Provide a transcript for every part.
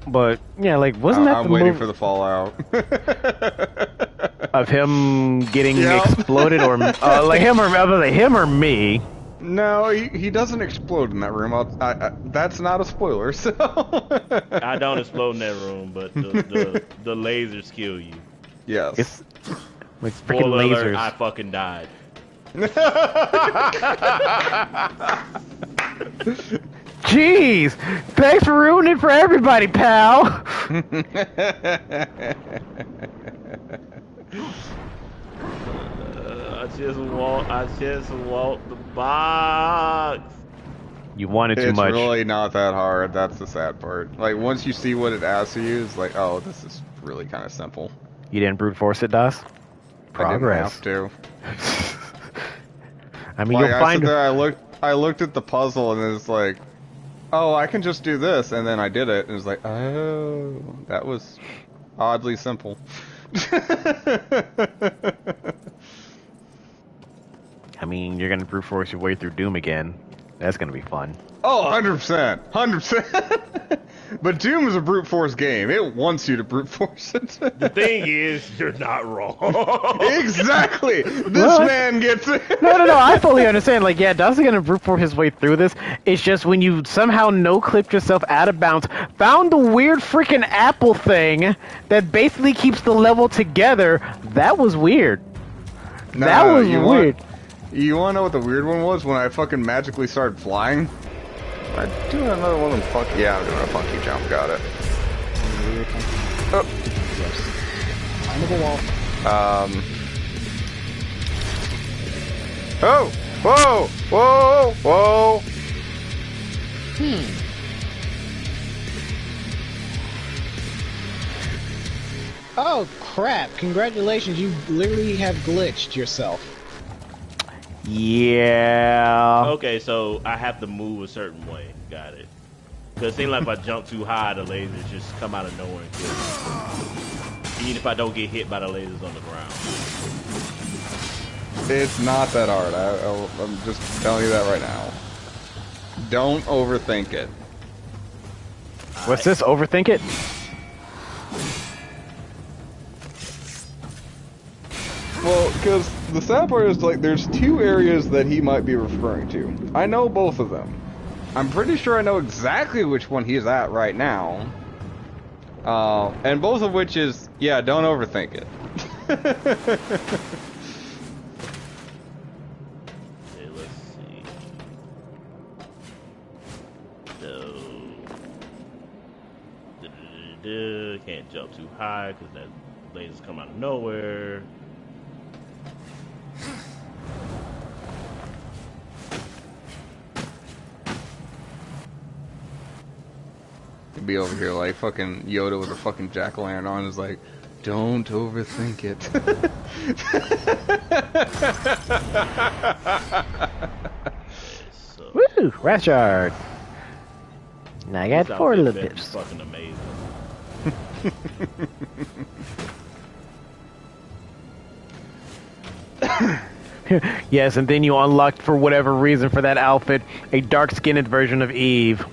But yeah, like wasn't that I'm the waiting movie for the fallout. of him getting Yep. exploded, or like him or me? No, he doesn't explode in that room. That's not a spoiler. So I don't explode in that room, but the lasers kill you. yes. It's like freaking Spoiler alert, lasers. I fucking died. Jeez, thanks for ruining it for everybody, pal. I just want the box. You wanted too It's much. really not that hard. That's the sad part. Like once you see what it asks you, it's like, oh, this is really kind of simple. You didn't brute force it, Das? Progress. I didn't have to. I mean, Like, you'll find. I looked at the puzzle and it's like, oh, I can just do this, and then I did it, and it's like, oh, that was oddly simple. I mean, you're gonna brute force your way through Doom again. That's gonna be fun. Oh, 100%. 100%. But Doom is a brute force game. It wants you to brute force it. The thing is, you're not wrong. Exactly. This What? man gets it. No. I fully understand. Like, yeah, Das is gonna brute force his way through this. It's just when you somehow no-clipped yourself out of bounds, found the weird freaking apple thing that basically keeps the level together. That was weird. That was weird. You wanna know what the weird one was? When I fucking magically started flying? I doing another one of them fuck. Yeah, I'm doing a funky jump. Got it. Oh. Find the wall. Oh! Whoa! Whoa! Whoa! Oh crap! Congratulations, you literally have glitched yourself. Yeah. Okay, so I have to move a certain way. Got it. Because it seems like if I jump too high, the lasers just come out of nowhere and kill me. Even if I don't get hit by the lasers on the ground. It's not that hard. I'm just telling you that right now. Don't overthink it. What's this? Overthink it? Well, because the sad part is, like, there's two areas that he might be referring to. I know both of them. I'm pretty sure I know exactly which one he's at right now. And both of which is, yeah, don't overthink it. Okay, let's see. So... Can't jump too high because that lasers come out of nowhere. He'd be over here like fucking Yoda with a fucking jack-o'-lantern on, is like, don't overthink it. So, Woo! Ratchard. Now I got this four outfit little is dips. fucking amazing. Yes, and then you unlocked, for whatever reason, for that outfit, a dark-skinned version of Eve.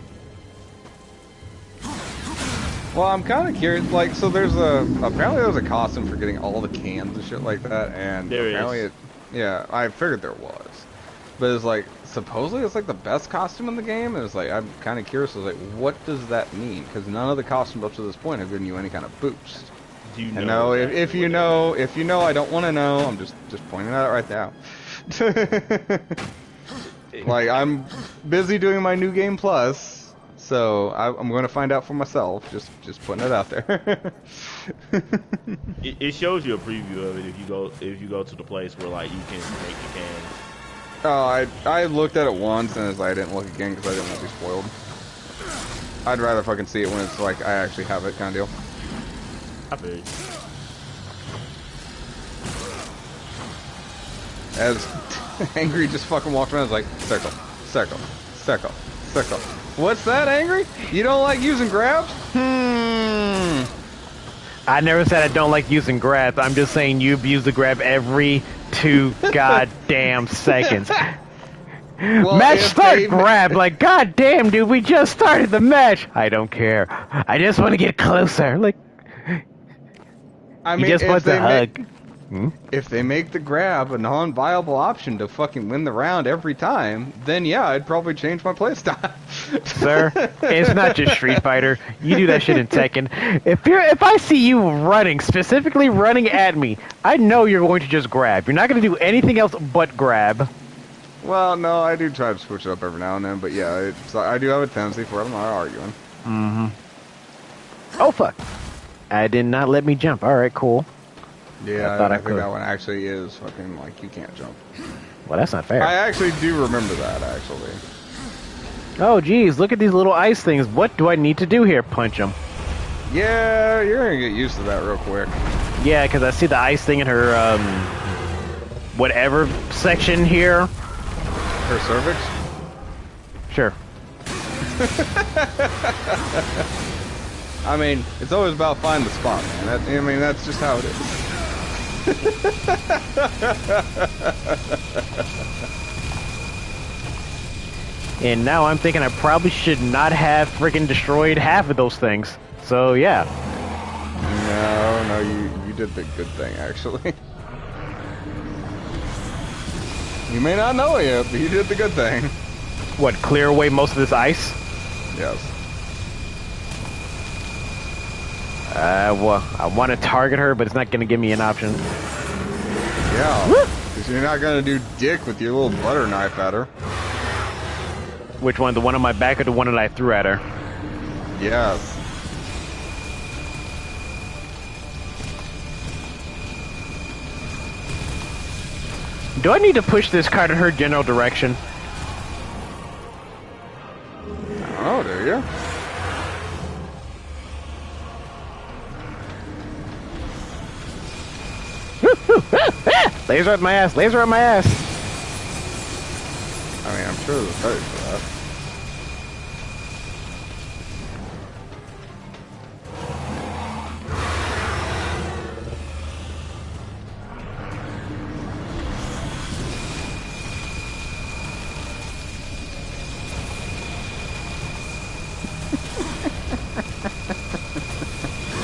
Well, I'm kind of curious, like, so apparently there's a costume for getting all the cans and shit like that, and There apparently is. yeah, I figured there was. But it's like, supposedly it's like the best costume in the game, and it's like, I'm kind of curious, I was like, what does that mean? Because none of the costumes up to this point have given you any kind of boost. Do you And know no, exactly if you what know, I don't want to know, I'm just pointing that out right now. Like, I'm busy doing my new game plus, so I'm going to find out for myself. Just putting it out there. it shows you a preview of it if you go to the place where like you can make the cans. Oh, I looked at it once and it's like I didn't look again because I didn't want to be spoiled. I'd rather fucking see it when it's like I actually have it kind of deal. I feel you. As Angry just fucking walked around, like, circle, circle, circle, circle. What's that, Angry? You don't like using grabs? I never said I don't like using grabs. I'm just saying you abuse the grab every 2 goddamn seconds. Match if start, they- grab. Like, god damn, dude, we just started the match. I don't care. I just want to get closer. Like, I he mean, just wants a hug. if they make the grab a non-viable option to fucking win the round every time, then yeah, I'd probably change my playstyle. Sir, it's not just Street Fighter. You do that shit in Tekken. If I see you running, specifically running at me, I know you're going to just grab. You're not going to do anything else but grab. Well, no, I do try to switch it up every now and then, but yeah, I do have a tendency for it. I'm not arguing. Oh fuck! I did not let me jump. All right, cool. Yeah, I thought I think could. that one actually is fucking like you can't jump. Well, that's not fair. I actually do remember that actually. Oh geez, look at these little ice things. What do I need to do here? Punch them. Yeah, you're gonna get used to that real quick. Yeah, because I see the ice thing in her whatever section here. Her cervix. Sure. I mean, it's always about finding the spot, man. I mean, that's just how it is. And now I'm thinking I probably should not have freaking destroyed half of those things. So yeah. No, you did the good thing, actually. You may not know it yet, but you did the good thing. What, clear away most of this ice? Yes. Well, I want to target her, but it's not going to give me an option. Yeah. Because you're not gonna do dick with your little butter knife at her. Which one? The one on my back or the one that I threw at her? Yes. Do I need to push this card in her general direction? Oh, there you. Laser at my ass! Laser at my ass! I mean, I'm sure there's a code for that.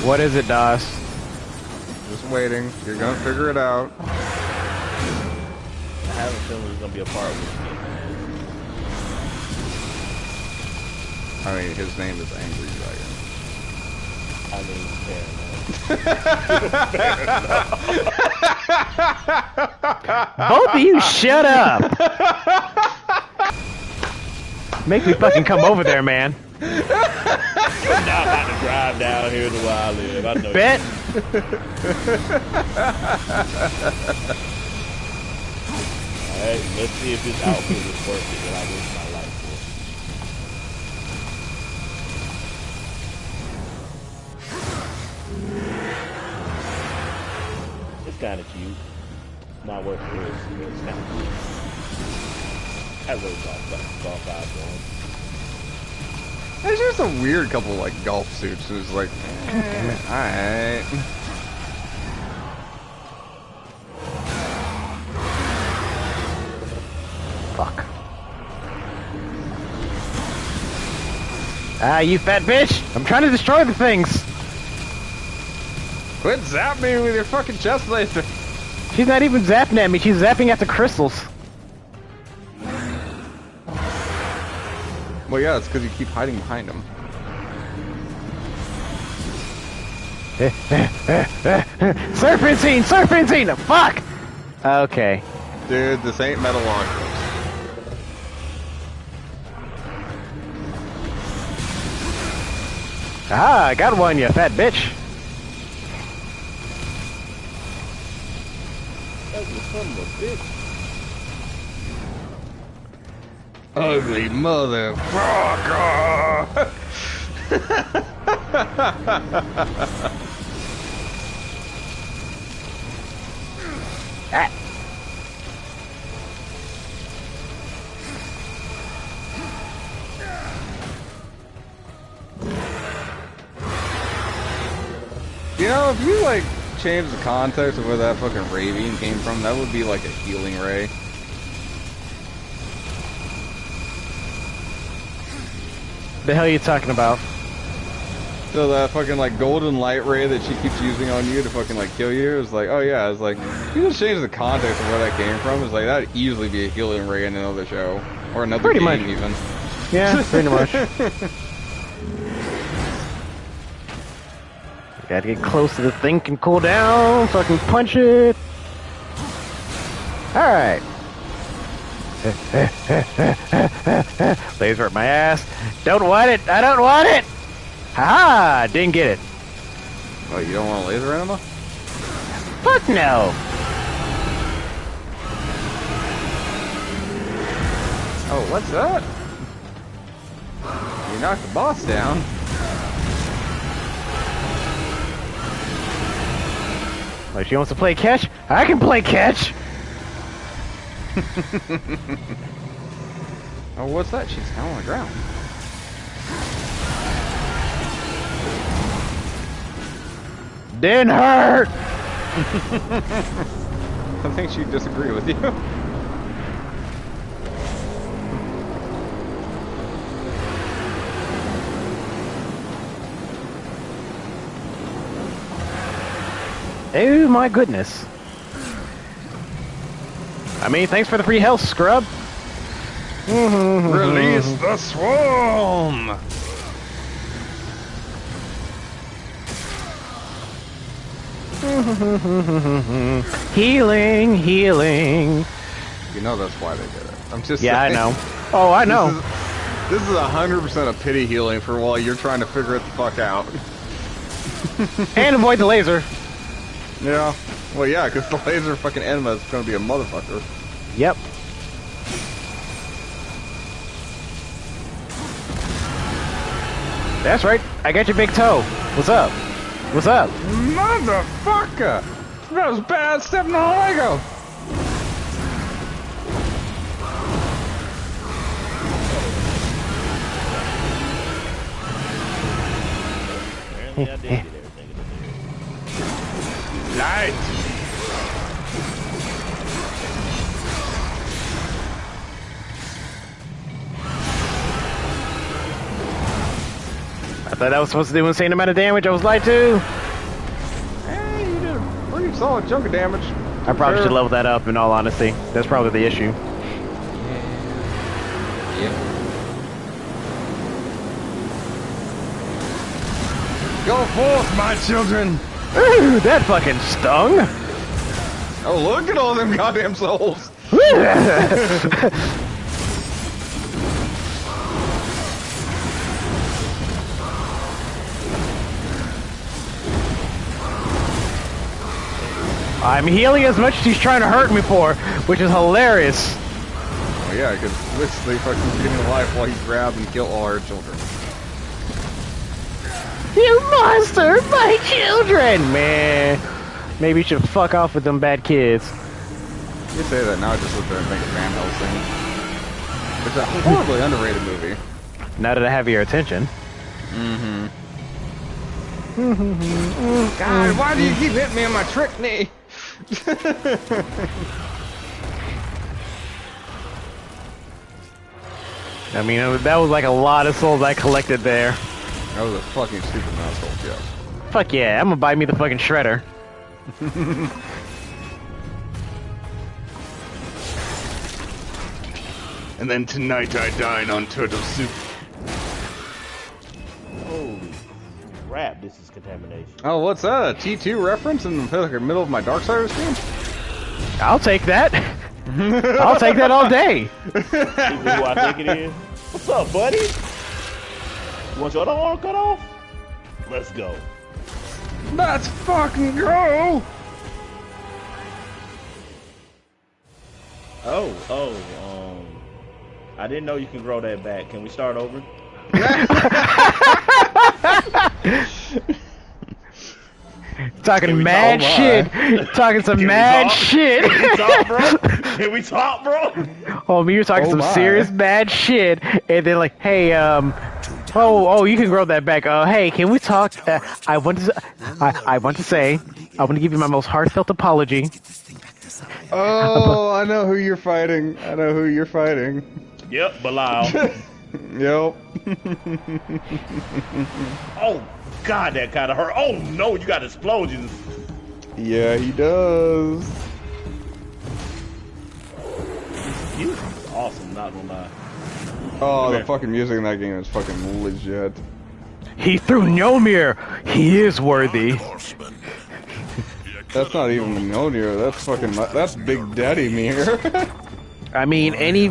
What is it, DOS? Just waiting. You're gonna figure it out. I have a feeling it's gonna be a part of I mean, his name is Angry Dragon. I mean, Both of you shut up! Make me fucking come over there, man. I'm not about to drive down here to where I live. I know. Bet! Alright, let's see if this outfit is worth it that I risk my life for. It's kind of cute. Not worth the risk, but it's kind of cute. That really golf eyes on. There's just a weird couple like golf suits. It's like, alright. Fuck. Ah, you fat bitch! I'm trying to destroy the things! Quit zapping me with your fucking chest laser. She's not even zapping at me, she's zapping at the crystals. Well, yeah, it's because you keep hiding behind him. Serpentine! Serpentine! Fuck! Okay. Dude, this ain't Metalocalypse. Ah, I got one, you fat bitch. That's the son of a bitch. Ugly motherfucker! Ah. You know, if you like change the context of where that fucking ravine came from, that would be like a healing ray. The hell are you talking about? So that fucking like golden light ray that she keeps using on you to fucking like kill you is like, oh yeah, it's like you just change the context of where that came from. It's like that'd easily be a healing ray in another show or another Pretty game much. even. Yeah, pretty much. Gotta get close to the thing and cool down so I can punch it. Alright. Laser at my ass. Don't want it! I don't want it! Haha! Didn't get it. Oh, you don't want a laser enema? Fuck no! Oh, what's that? You knocked the boss down. Like she wants to play catch? I can play catch! Oh, what's that? She's down on the ground. Didn't hurt! I think she'd disagree with you. Oh my goodness. I mean, thanks for the free health, scrub. Release the swarm! Healing, healing. You know that's why they did it. I'm just Yeah, I saying. know. Oh, I know. This is 100% a pity healing for while you're trying to figure it the fuck out. And avoid the laser. Yeah. Well, yeah, because the laser fucking enema is going to be a motherfucker. Yep. That's right. I got your big toe. What's up? What's up? Motherfucker! That was bad stepping on Lego! Apparently I did get everything in there. Light! I thought that was supposed to do an insane amount of damage. I was lied to. Hey, you did a pretty solid chunk of damage. I probably should level that up, in all honesty. That's probably the issue. Yep. Go forth, my children! Ooh, that fucking stung. Oh, look at all them goddamn souls! I'm healing as much as he's trying to hurt me for, which is hilarious. Oh yeah, because literally fucking getting alive while you grab and kill all our children. You monster, my children! Man, maybe you should fuck off with them bad kids. You say that now, I just look there and think of Van Helsing. It's a horribly underrated movie. Now that I have your attention. God, why do you keep hitting me on my trick knee? I mean, that was like a lot of souls I collected there. That was a fucking stupid amount of souls, yes. Fuck yeah, I'm gonna buy me the fucking shredder. And then tonight I dine on turtle soup. Holy crap, this is contamination. Oh, what's that? A T2 reference in the middle of my Darksiders game? I'll take that. I'll take that all day. Is who I think it is? What's up, buddy? You want your other arm cut off? Let's go. Let's fucking go! I didn't know you can grow that back. Can we start over? Talking mad shit. Talking some mad shit. Can we talk, bro? Can we talk, bro? Oh, me, you're talking some serious bad shit, and then like, hey, you can grow that back. Hey, can we talk? I want to say, I want to give you my most heartfelt apology. Oh, I know who you're fighting. Yep, Bilal. Yep. Oh, God, that kind of hurt. Oh, no, you got explosions. Yeah, he does. Music is awesome, not gonna lie. Oh, the fucking music in that game is fucking legit. He threw Mjolnir. He is worthy. That's not even Mjolnir. That's Big Daddy Mir. I mean, any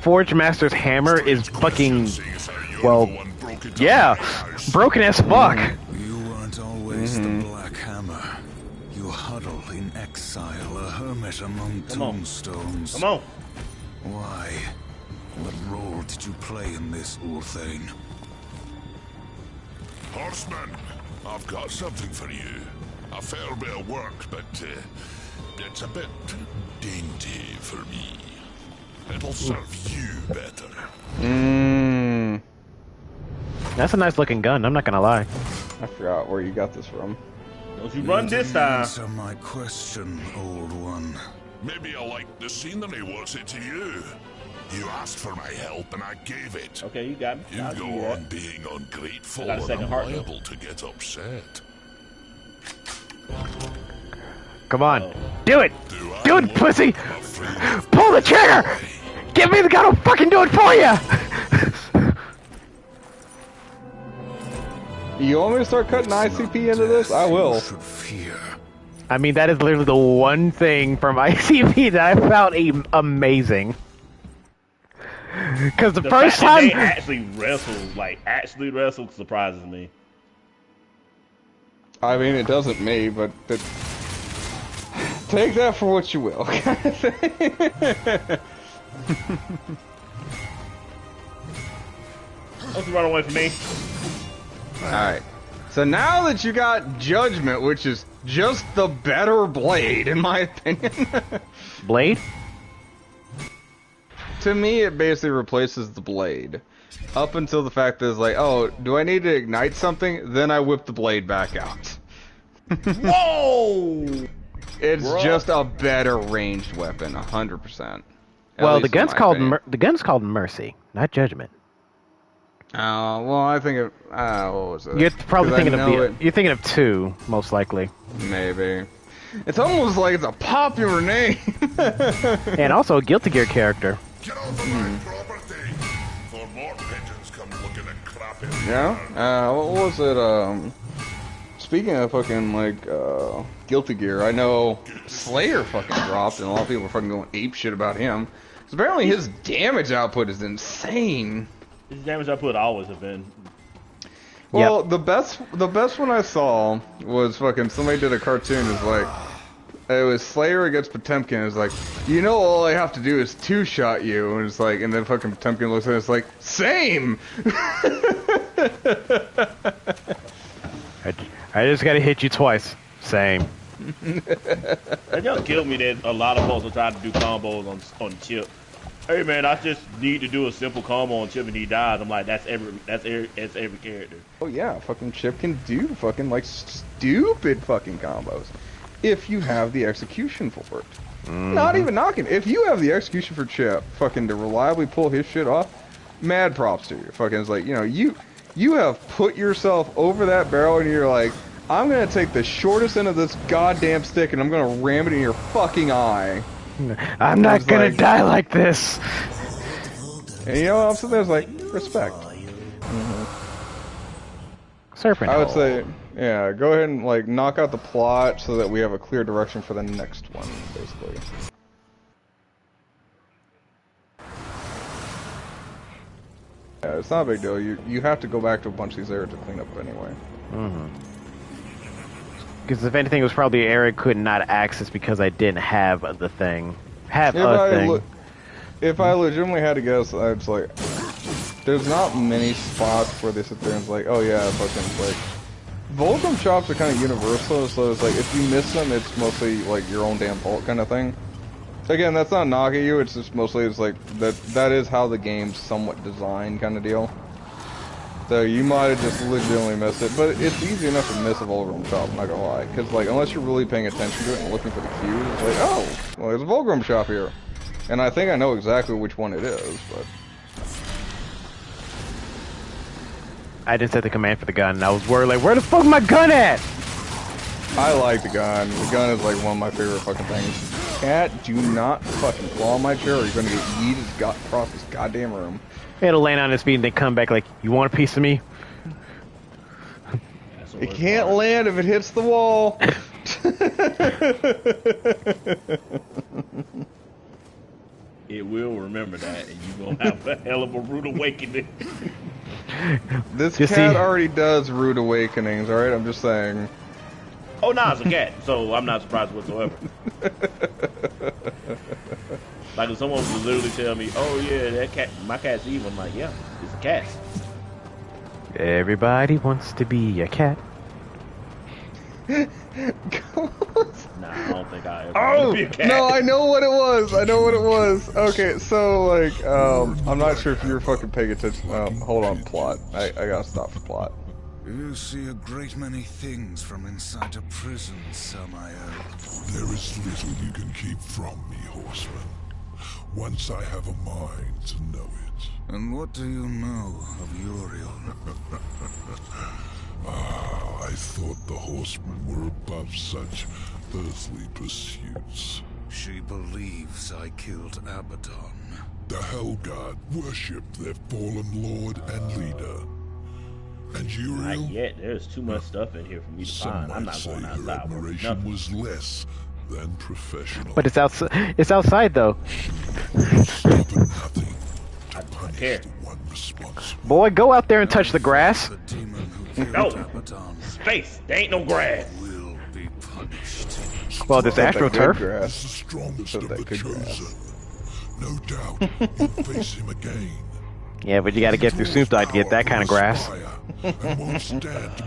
Forge Master's hammer is fucking, well, yeah, broken as fuck. You weren't always the Black Hammer. You huddle in exile, a hermit among tombstones. Come on. Why? What role did you play in this, Ulthane? Horseman, I've got something for you. A fair bit of work, but it's a bit dainty for me. It'll serve you better. That's a nice looking gun, I'm not gonna lie. I forgot where you got this from. Don't you run this time. Answer my question, old one. Maybe I like the scenery, what's it to you? You asked for my help and I gave it. Okay, you got me. You I'll give go you that. on being ungrateful Got a and second I'm heart. liable to get upset. Come on, do it! Do I Do it, look pussy! afraid of Pull the trigger! Give me the gun, I'll fucking do it for you! You want me to start cutting ICP into this? I will. Should fear. I mean, that is literally the one thing from ICP that I found amazing. Because the first fact that time... they actually wrestle, surprises me. I mean, it doesn't me, but take that for what you will. Don't you run away from me. Alright. So now that you got Judgment, which is just the better blade, in my opinion. Blade? To me, it basically replaces the blade. Up until the fact that it's like, oh, do I need to ignite something? Then I whip the blade back out. Whoa! It's Bruh. just a better ranged weapon, 100%. Well, the gun's called Mercy, not Judgment. Well, I think of what was it? You're probably 'Cause I thinking know of you're thinking of 2, most likely. Maybe. It's almost like it's a popular name. And also a Guilty Gear character. Get off of my property! For more pigeons come looking at crap in Yeah. What was it? Speaking of fucking like Guilty Gear, I know Slayer fucking dropped, and a lot of people are fucking going ape shit about him. 'Cause apparently his damage output is insane. His damage output always have been. Well, the best one I saw was fucking somebody did a cartoon. It's like it was Slayer against Potemkin. It's like, you know, all I have to do is 2-shot you, and it's like, and then fucking Potemkin looks at it, it's like, same. I just gotta hit you twice. Same. That just killed me that a lot of folks are trying to do combos on Chip. Hey man, I just need to do a simple combo on Chip and he dies. I'm like, that's every character. Oh yeah, fucking Chip can do fucking like stupid fucking combos if you have the execution for it. Not even knocking. If you have the execution for Chip, fucking to reliably pull his shit off, mad props to you. Fucking it's like, you know, you have put yourself over that barrel and you're like, I'm gonna take the shortest end of this goddamn stick and I'm gonna ram it in your fucking eye. I'm not gonna like- die like this. And you know, I'm sitting there, it's like, respect. Serpent. I would hole. say, yeah, go ahead and like knock out the plot so that we have a clear direction for the next one, basically. Yeah, it's not a big deal. You have to go back to a bunch of these areas to clean up anyway. Because if anything, it was probably Eric could not access because I didn't have the thing. If I legitimately had to guess, I'd like, there's not many spots where they sit there and it's like, oh yeah, fucking like, Volcrum shops are kind of universal, so it's like if you miss them, it's mostly like your own damn fault kind of thing. Again, that's not knocking you. It's just mostly it's like that is how the game's somewhat designed kind of deal. So you might have just legitimately missed it, but it's easy enough to miss a Volcrum shop. I'm not gonna lie, because like unless you're really paying attention to it and looking for the cues, it's like, oh, well, there's a Volcrum shop here, and I think I know exactly which one it is, but I didn't set the command for the gun, and I was worried, like, where the fuck my gun at? I like the gun. The gun is like one of my favorite fucking things. Cat, do not fucking claw on my chair or you're gonna get yeeted across this goddamn room. It'll land on his feet and then come back like, you want a piece of me? It can't land if it hits the wall. It will remember that, and you're gonna have a hell of a rude awakening. This Just cat see- already does rude awakenings, alright? I'm just saying. Oh, no, it's a cat, so I'm not surprised whatsoever. Like if someone would literally tell me, "Oh yeah, that cat, my cat's evil," I'm like, "Yeah, it's a cat." Everybody wants to be a cat. Nah, I don't think I ever want Oh! to be a cat. No, I know what it was! I know what it was! Okay, so, like, I'm not sure if you're fucking paying attention. Hold on, plot. I gotta stop for plot. You see a great many things from inside a prison, Samael. There is little you can keep from me, horseman. Once I have a mind to know it. And what do you know of Uriel? I thought the horsemen were above such earthly pursuits. She believes I killed Abaddon. The Hellguard worship their fallen lord and leader. And Uriel? Not yet. There's too much stuff in here for me to Some find. I'm might not say going her outside. Working admiration nothing. was less than professional. But it's outside. It's outside though. Stop at nothing to punish care. the one responsible. Boy, go out there and touch the grass. The demon who killed No. Abaddon Space. There ain't no grass. will be punished. Well, this That good AstroTurf. He's the grass. strongest Said of that the good grass. chosen. No doubt you'll face him again. Yeah, but you got to get through Snoop-Dogg to get that kind of grass.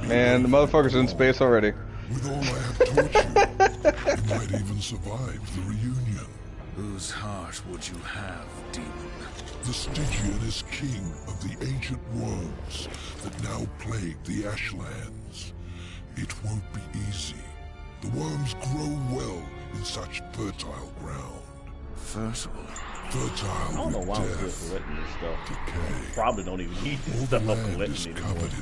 Man, the motherfucker's in space already. With all I have taught you, you might even survive the reunion. Whose heart would you have, demon? The Stygian is king of the ancient worms that now plague the Ashlands. It won't be easy. The worms grow well in such fertile ground. Fertile. I Fertile don't know with why I'm still death, collecting this stuff. decay. Probably don't even need this All the stuff I'm land is collecting anymore. covered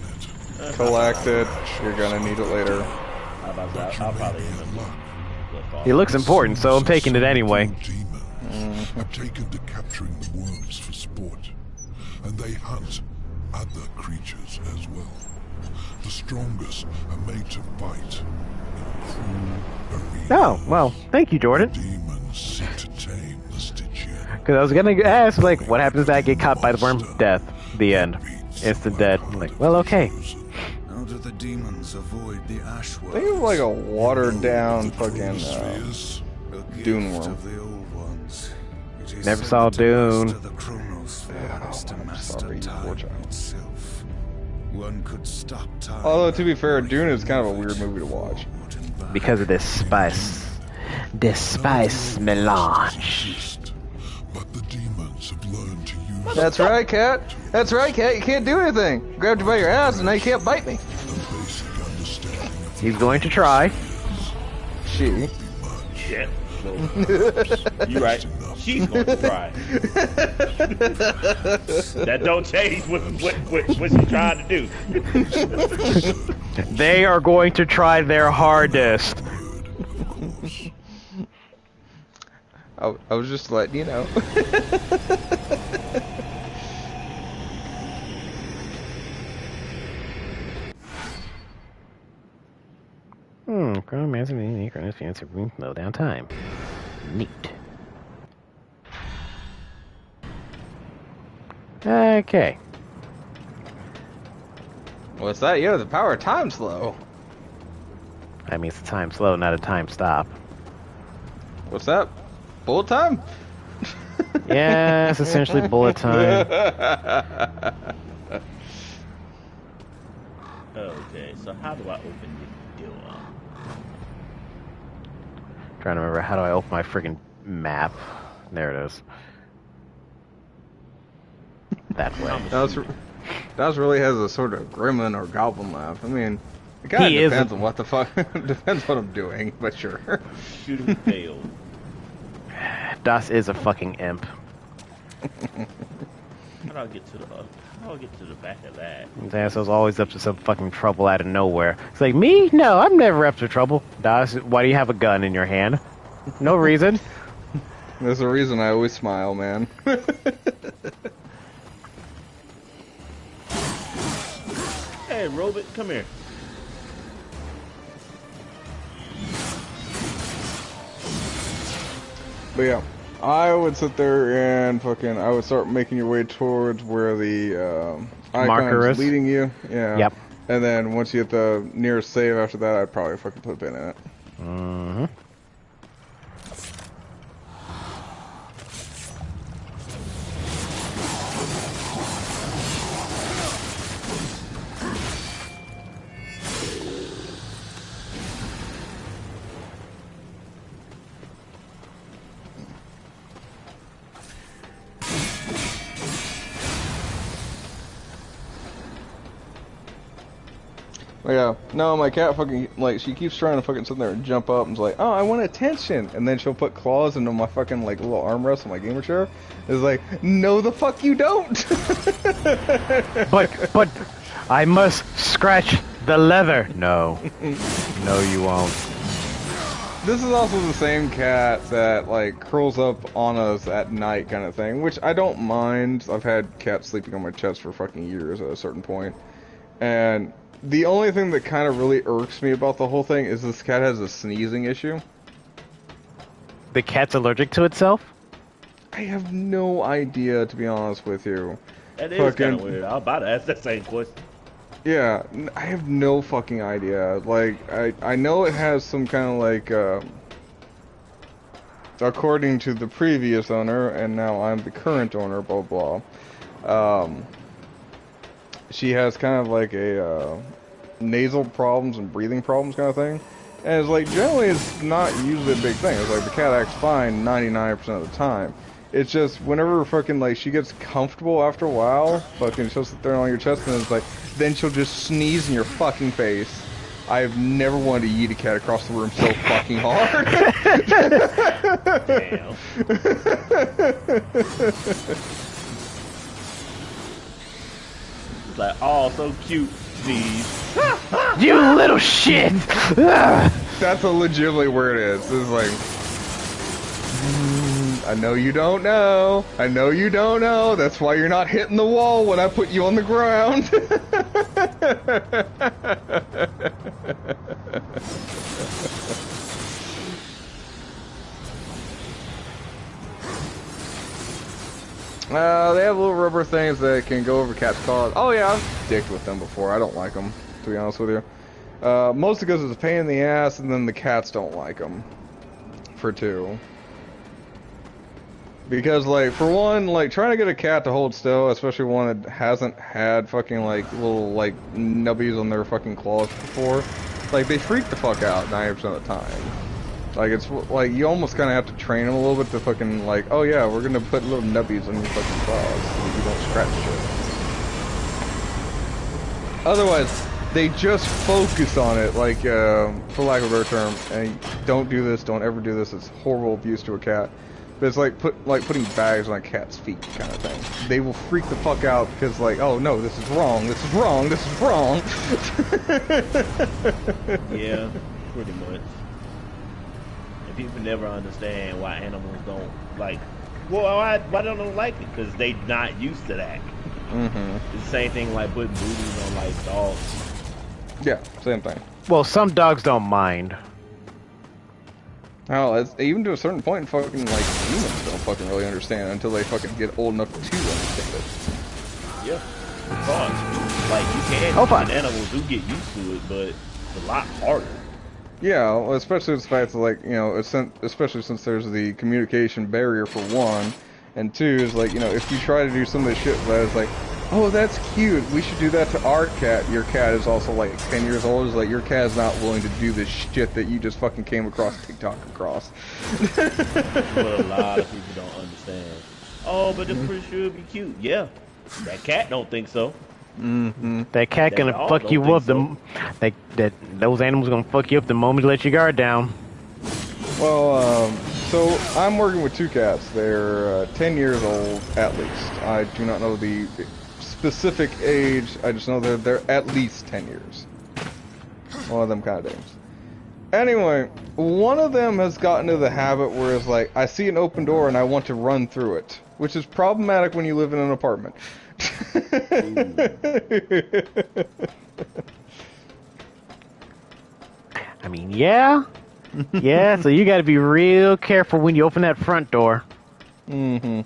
in it. Collect it. You're gonna need it later. How about that? I'll probably end up with He looks important, so I'm taking it anyway. Demons have taken to capturing the worms for sport, and they hunt other creatures as well. The strongest are made to fight in cruel arenas. Oh, well, thank you, Jordan. Demons seek to tame the Stygian. Because I was gonna ask, like, what happens if I get caught by the worm? Death. The end. Instant dead. I'm like, well, okay. How do the demons avoid the ashworms? Think of like a watered down fucking Spheres. A Dune gift worm. of the old ones. It is Never said saw that to Dune. master the chronosphere is to master sorry, time poor child. itself. One could stop time. Although, to be fair, Dune is kind of a weird movie to watch. Because of this spice. This spice melange. But the demons have learned to use That's right, Cat. That's right, Cat. You can't do anything. Grabbed you by your ass, and now you can't bite me. the basic understanding of He's going to try. She. Yeah. So, you're right. She's going to try. That don't change what she's trying to do. They are going to try their hardest. I was just letting you know. Chronomancer, the Chronomancer, slow down time. Neat. Okay. What's that? Yeah, the power of time slow. I mean, it's a time slow, not a time stop. What's that? Bullet time? Yeah, it's essentially bullet time. Okay, so how do I open this door? Trying to remember, how do I open my friggin' map? There it is. That way. Daz really has a sort of gremlin or goblin laugh. I mean, it kind He of is depends a- on what the fuck. Depends what I'm doing, but sure. Shooting failed. Das is a fucking imp. How do I get to the back of that? His asshole's always up to some fucking trouble out of nowhere. It's like, me? No, I'm never up to trouble. Das, why do you have a gun in your hand? No reason. There's a reason I always smile, man. Hey, Robot, come here. But yeah, I would sit there and I would start making your way towards where the Marker icon is is leading you. Yeah. Yep. And then once you hit the nearest save after that, I'd probably fucking put a pin in it. Mm-hmm. Yeah, no, my cat fucking, like, she keeps trying to fucking sit there and jump up and is like, oh, I want attention. And then she'll put claws into my fucking, like, little armrest on my gamer chair. It's like, no the fuck you don't! But, I must scratch the leather. No. No, you won't. This is also the same cat that, like, curls up on us at night kind of thing, which I don't mind. I've had cats sleeping on my chest for fucking years at a certain point. And the only thing that kind of really irks me about the whole thing is this cat has a sneezing issue. The cat's allergic to itself? I have no idea, to be honest with you. That is kind of weird. I was about to ask that same question. Yeah, I have no fucking idea. Like, I know it has some kind of like, according to the previous owner, and now I'm the current owner, blah blah. She has kind of like a nasal problems and breathing problems kind of thing. And it's like, generally it's not usually a big thing. It's like the cat acts fine 99% of the time. It's just whenever fucking like she gets comfortable after a while, fucking she'll sit there on your chest and it's like, then she'll just sneeze in your fucking face. I've never wanted to yeet a cat across the room so fucking hard. Damn. It's like, oh, so cute, sneeze. You little shit! That's legitimately where it is. It's like, I know you don't know. I know you don't know. That's why you're not hitting the wall when I put you on the ground. They have little rubber things that can go over cats' claws. Oh yeah, I've dicked with them before. I don't like them, to be honest with you. Mostly because it's a pain in the ass, and then the cats don't like them. For two. Because, like, for one, like, trying to get a cat to hold still, especially one that hasn't had fucking, like, little, like, nubbies on their fucking claws before, like, they freak the fuck out 90% of the time. Like, it's, like, you almost kind of have to train them a little bit to fucking, like, oh yeah, we're gonna put little nubbies on your fucking claws so that you don't scratch shit. Otherwise, they just focus on it, like, for lack of a better term, and don't do this, don't ever do this, it's horrible abuse to a cat. But it's like putting bags on a cat's feet kind of thing. They will freak the fuck out because like, oh no, this is wrong, this is wrong, this is wrong. Yeah, pretty much. And people never understand why animals don't like. Well, why don't they like it? Because they not used to that. Mm-hmm. It's the same thing like putting booties on like dogs. Yeah, same thing. Well, some dogs don't mind. Hell, it's, even to a certain point, fucking, like, humans don't fucking really understand until they fucking get old enough to understand it. Yeah, of course. Like, you can, and animals do get used to it, but it's a lot harder. Yeah, well, especially the fact that, like, you know, especially since there's the communication barrier for one, and two is, like, you know, if you try to do some of this shit that is like, oh, that's cute, we should do that to our cat. Your cat is also like 10 years old. It's like your cat is not willing to do this shit that you just fucking came across TikTok across. What a lot of people don't understand. Oh, but the pretty sure it'd be cute. Yeah, that cat don't think so. Mm-hmm. That cat gonna fuck you up. So. Those animals gonna fuck you up the moment you let your guard down. Well, So I'm working with two cats. They're 10 years old at least. I do not know the specific age. I just know they're at least 10 years. One of them kind of names. Anyway, one of them has gotten into the habit where it's like, I see an open door and I want to run through it, which is problematic when you live in an apartment. I mean, yeah. Yeah, so you gotta be real careful when you open that front door. Mm-hmm.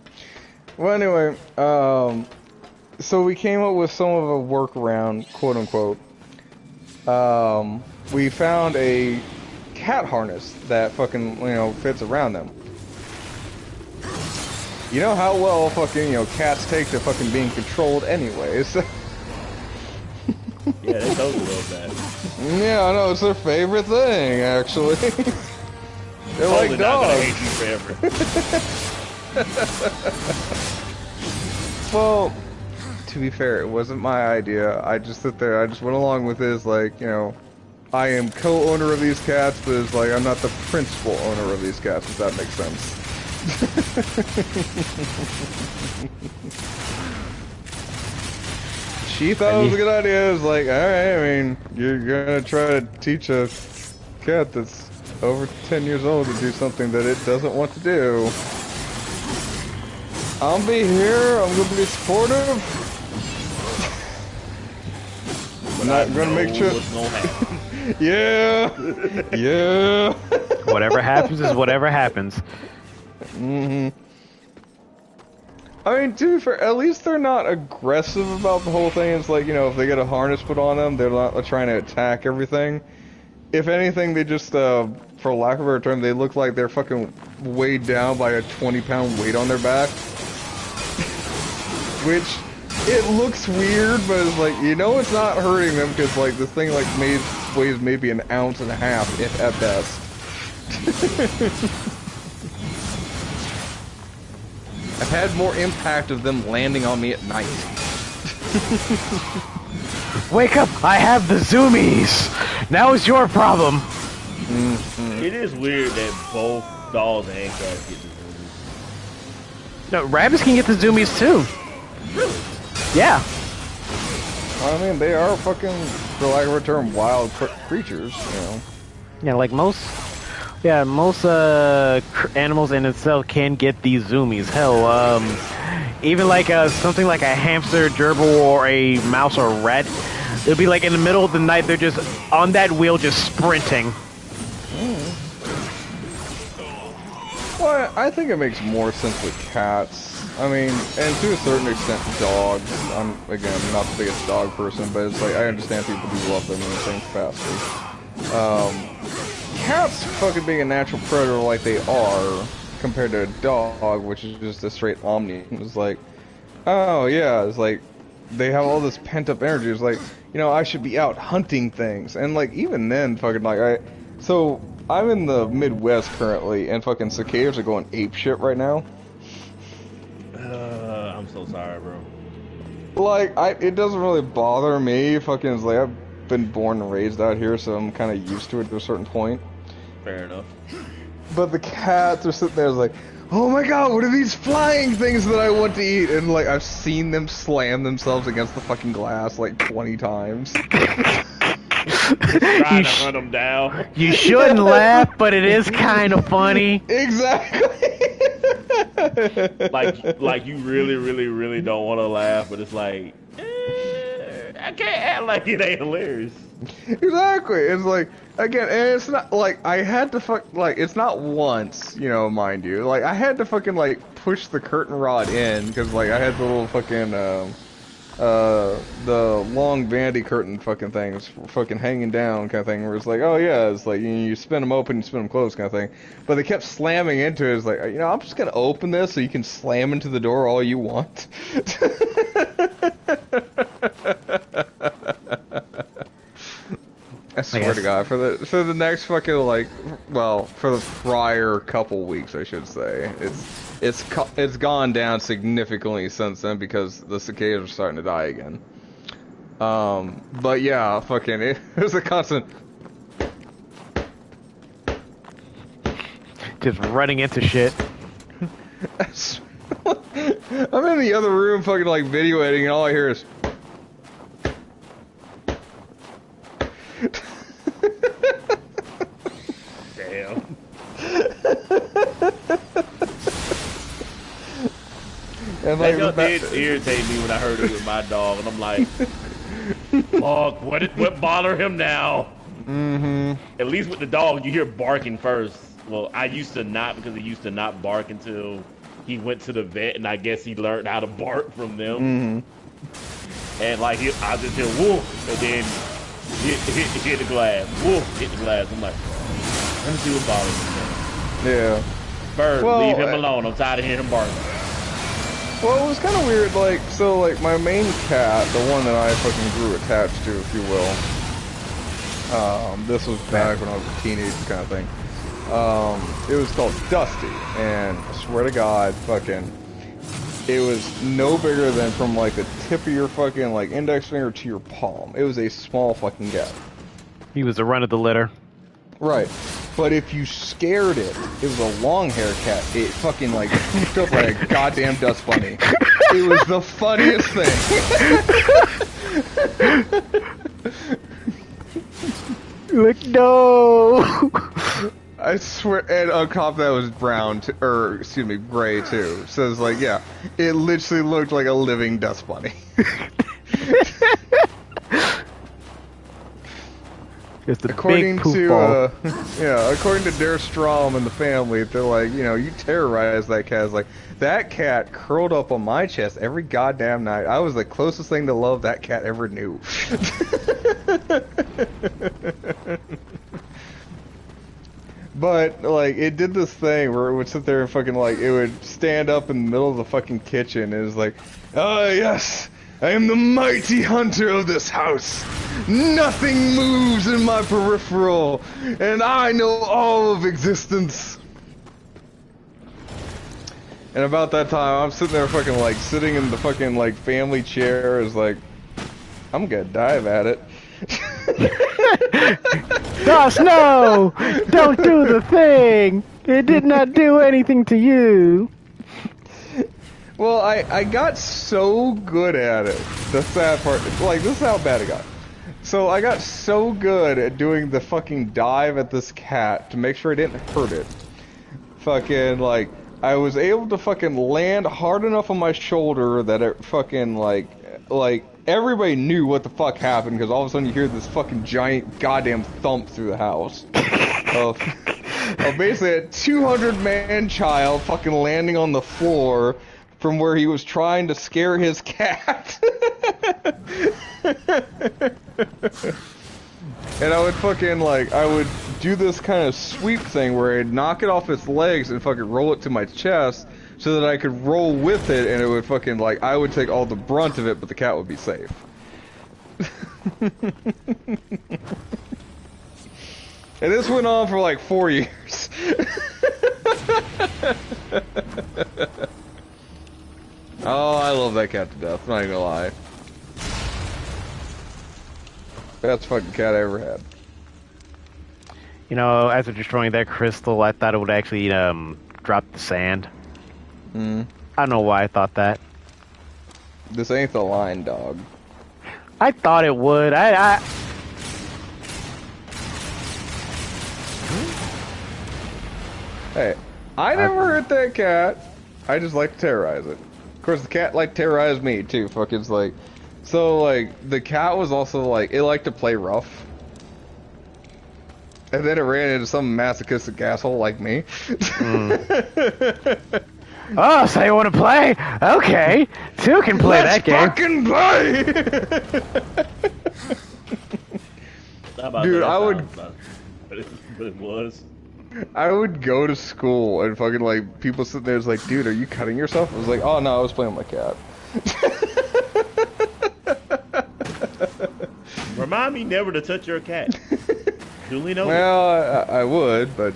Well, anyway, so we came up with some of a workaround, quote unquote. We found a cat harness that fucking, fits around them. You know how well fucking, cats take to fucking being controlled anyways. Yeah, they totally love that. Yeah, I know, it's their favorite thing, actually. They're Totally like not gonna dogs. hate you forever. Well, to be fair, it wasn't my idea. I just went along with this, like, I am co-owner of these cats, but it's like, I'm not the principal owner of these cats, if that makes sense. She thought it was a good idea. It was like, alright, I mean, you're gonna try to teach a cat that's over 10 years old to do something that it doesn't want to do. I'll be here, I'm gonna be supportive. I'm not gonna make sure. What's gonna happen. Yeah! Yeah! Whatever happens is whatever happens. Mm-hmm. I mean, to be fair, at least they're not aggressive about the whole thing. It's like, if they get a harness put on them, they're not trying to attack everything. If anything, they just, for lack of a better term, they look like they're fucking weighed down by a 20-pound weight on their back. Which, it looks weird, but it's like, it's not hurting them, because, like, this thing, like, weighs maybe an ounce and a half, if at best. I've had more impact of them landing on me at night. Wake up! I have the zoomies! Now it's your problem! It is weird that both dogs and cats get the zoomies. No, rabbits can get the zoomies too. Really? Yeah. I mean, they are fucking, for lack of a term, wild creatures, Yeah, like most animals in itself can get these zoomies. Hell, even like something like a hamster, gerbil, or a mouse or a rat, it'll be like in the middle of the night, they're just on that wheel just sprinting. Well, I think it makes more sense with cats. I mean, and to a certain extent, dogs. I'm, again, not the biggest dog person, but it's like, I understand people do love them in the same capacity. Cats fucking being a natural predator like they are, compared to a dog, which is just a straight omni. It's like, oh yeah, it's like, they have all this pent-up energy. It's like, I should be out hunting things. And like, even then, fucking like, so, I'm in the Midwest currently, and fucking cicadas are going apeshit right now. I'm so sorry, bro. Like, it doesn't really bother me. Fucking, it's like, I've been born and raised out here, so I'm kind of used to it to a certain point. Fair enough. But the cats are sitting there like, oh my god, what are these flying things that I want to eat? And like, I've seen them slam themselves against the fucking glass like 20 times. Trying to hunt them down. You shouldn't laugh, but it is kind of funny. Exactly. like you really, really, really don't want to laugh, but it's like, I can't act like it ain't hilarious. Exactly. It's like, again, and it's not like I had to it's not once, mind you. Like, I had to fucking like push the curtain rod in because like I had the little fucking the long vanity curtain fucking things fucking hanging down kind of thing, where it's like, oh yeah, it's like you spin them open, you spin them closed kind of thing. But they kept slamming into it. It's like, I'm just gonna open this so you can slam into the door all you want. I swear to God, for the next fucking for the prior couple weeks, I should say, it's gone down significantly since then because the cicadas are starting to die again. But yeah, fucking it was a constant. Just running into shit. I'm in the other room fucking like video editing and all I hear is Damn. and That like just did irritate me when I heard it with my dog, and I'm like, fuck, what bother him now? mm-hmm. At least with the dog, you hear barking first. Well, I used to not, because he used to not bark until he went to the vet, and I guess he learned how to bark from them. Mm-hmm. And like, I just hear woof, and then hit the glass. Woof, hit the glass. I'm like, let me see what bothers him. Yeah. Bird, Well, leave him alone. I'm tired of hearing him barking. Well, it was kind of weird, like, so, like, my main cat, the one that I fucking grew attached to, if you will, this was back when I was a teenager kind of thing, it was called Dusty, and I swear to God, fucking, it was no bigger than from, like, the tip of your fucking, like, index finger to your palm. It was a small fucking cat. He was the run of the litter. Right. But if you scared it, it was a long hair cat. It fucking like pooped up like a goddamn dust bunny. It was the funniest thing. Like, no! I swear, and on top of that was brown, or excuse me, gray too. So it's like, yeah, it literally looked like a living dust bunny. Just a According big poop to, ball. yeah, according to Der Strom and the family, they're like, you know, you terrorized that cat. It's like, that cat curled up on my chest every goddamn night. I was the closest thing to love that cat ever knew. But, like, it did this thing where it would sit there and fucking, like, it would stand up in the middle of the fucking kitchen and it was like, ah, yes, I am the mighty hunter of this house. Nothing moves in my peripheral, and I know all of existence. And about that time, I'm sitting there fucking, like, sitting in the fucking, like, family chair is like, I'm gonna dive at it. Gosh, no! Don't do the thing! It did not do anything to you! Well, I got so good at it. The sad part, like, this is how bad it got. So I got so good at doing the fucking dive at this cat to make sure I didn't hurt it. Fucking, like, I was able to fucking land hard enough on my shoulder that it fucking, like, everybody knew what the fuck happened because all of a sudden you hear this fucking giant goddamn thump through the house. of basically a 200-man child fucking landing on the floor from where he was trying to scare his cat. And I would fucking, like, I would do this kind of sweep thing where I'd knock it off its legs and fucking roll it to my chest so that I could roll with it and it would fucking, like, I would take all the brunt of it, but the cat would be safe. And this went on for like 4 years. Oh, I love that cat to death, I'm not even gonna lie. Best fucking cat I ever had. You know, as we're destroying that crystal, I thought it would actually drop the sand. I don't know why I thought that. This ain't the line, dog. I thought it would. Hey, I never hurt that cat. I just like to terrorize it. Of course, the cat liked to terrorize me too. Fucking like, so like the cat was also like it liked to play rough, and then it ran into some masochistic asshole like me. Oh, so you want to play? Okay, two can play that game. Fucking play! Dude, I would. But it was. I would go to school and fucking like people sitting there is like, dude, are you cutting yourself? I was like, oh no, I was playing with my cat. Remind me never to touch your cat. Duly noted. Well, I would, but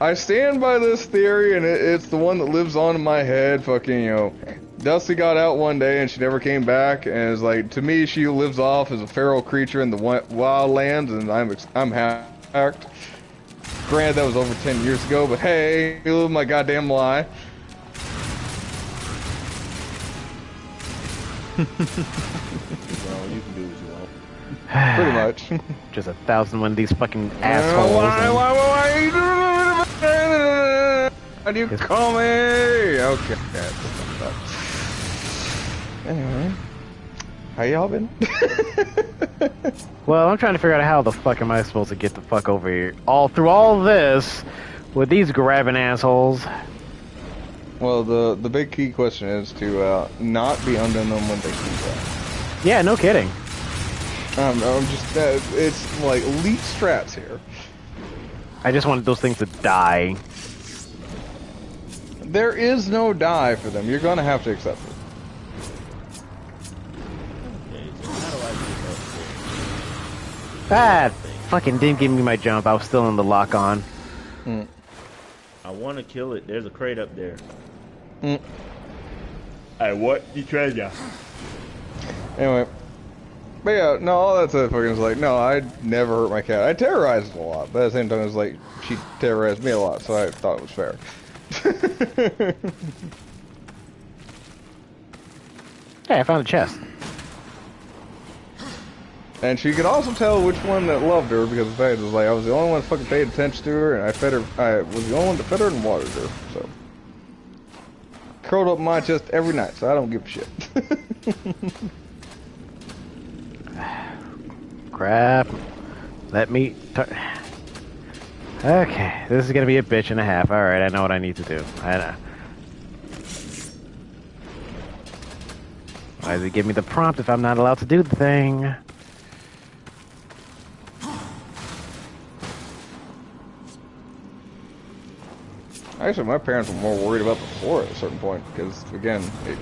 I stand by this theory, and it's the one that lives on in my head. Fucking, you know, Dusty got out one day and she never came back, and it's like, to me, she lives off as a feral creature in the wild lands, and I'm hacked. Granted, that was over 10 years ago, but hey, you live my goddamn lie. Well, you can do what you want. Pretty much. Just 1,000 one of these fucking assholes. Why do you call me? Okay. Anyway. How y'all been? Well, I'm trying to figure out how the fuck am I supposed to get the fuck over here. Through all this, with these grabbing assholes. Well, the big key question is to not be under them when they see that. Yeah, no kidding. I'm just, it's like elite strats here. I just wanted those things to die. There is no die for them. You're gonna have to accept it. Okay, so how do I get up Ah, fucking didn't give me my jump. I was still in the lock on. there? I want to kill it. There's a crate up there. I want the treasure. Anyway. But yeah, no, all that stuff fucking was like, no, I never hurt my cat. I terrorized it a lot, but at the same time, it was like, she terrorized me a lot, so I thought it was fair. Hey, I found a chest. And she could also tell which one that loved her, because the fact was like, I was the only one that fucking paid attention to her, and I was the only one that fed her and watered her, so. Curled up in my chest every night, so I don't give a shit. Crap. Let me... Okay, this is gonna be a bitch and a half. Alright, I know what I need to do. I know. Why does it give me the prompt if I'm not allowed to do the thing? Actually, my parents were more worried about the floor at a certain point, because, again, a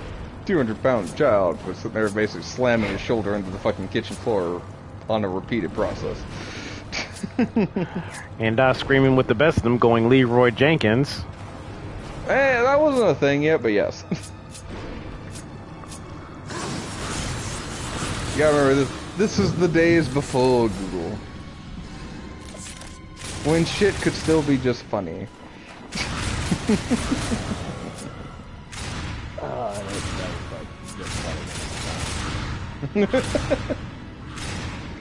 200-pound child was sitting there basically slamming his shoulder into the fucking kitchen floor on a repeated process. And screaming with the best of them, going Leroy Jenkins. Hey, that wasn't a thing yet, but yes. You gotta remember, this is the days before Google. When shit could still be just funny.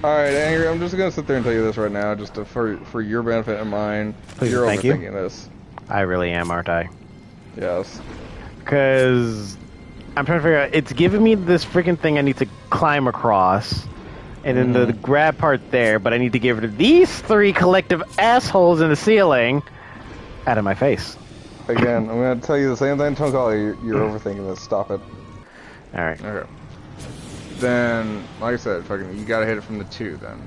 Alright, Angry, I'm just gonna sit there and tell you this right now, just for your benefit and mine. Please, You're thank you. overthinking this. I really am, aren't I? Yes. Because I'm trying to figure out, it's giving me this freaking thing I need to climb across. And then the grab part there, but I need to get rid of these three collective assholes in the ceiling out of my face. Again, I'm gonna tell you the same thing, Tonkali, you're overthinking this, stop it. Alright. Okay. Then, like I said, fucking, you gotta hit it from the 2 then.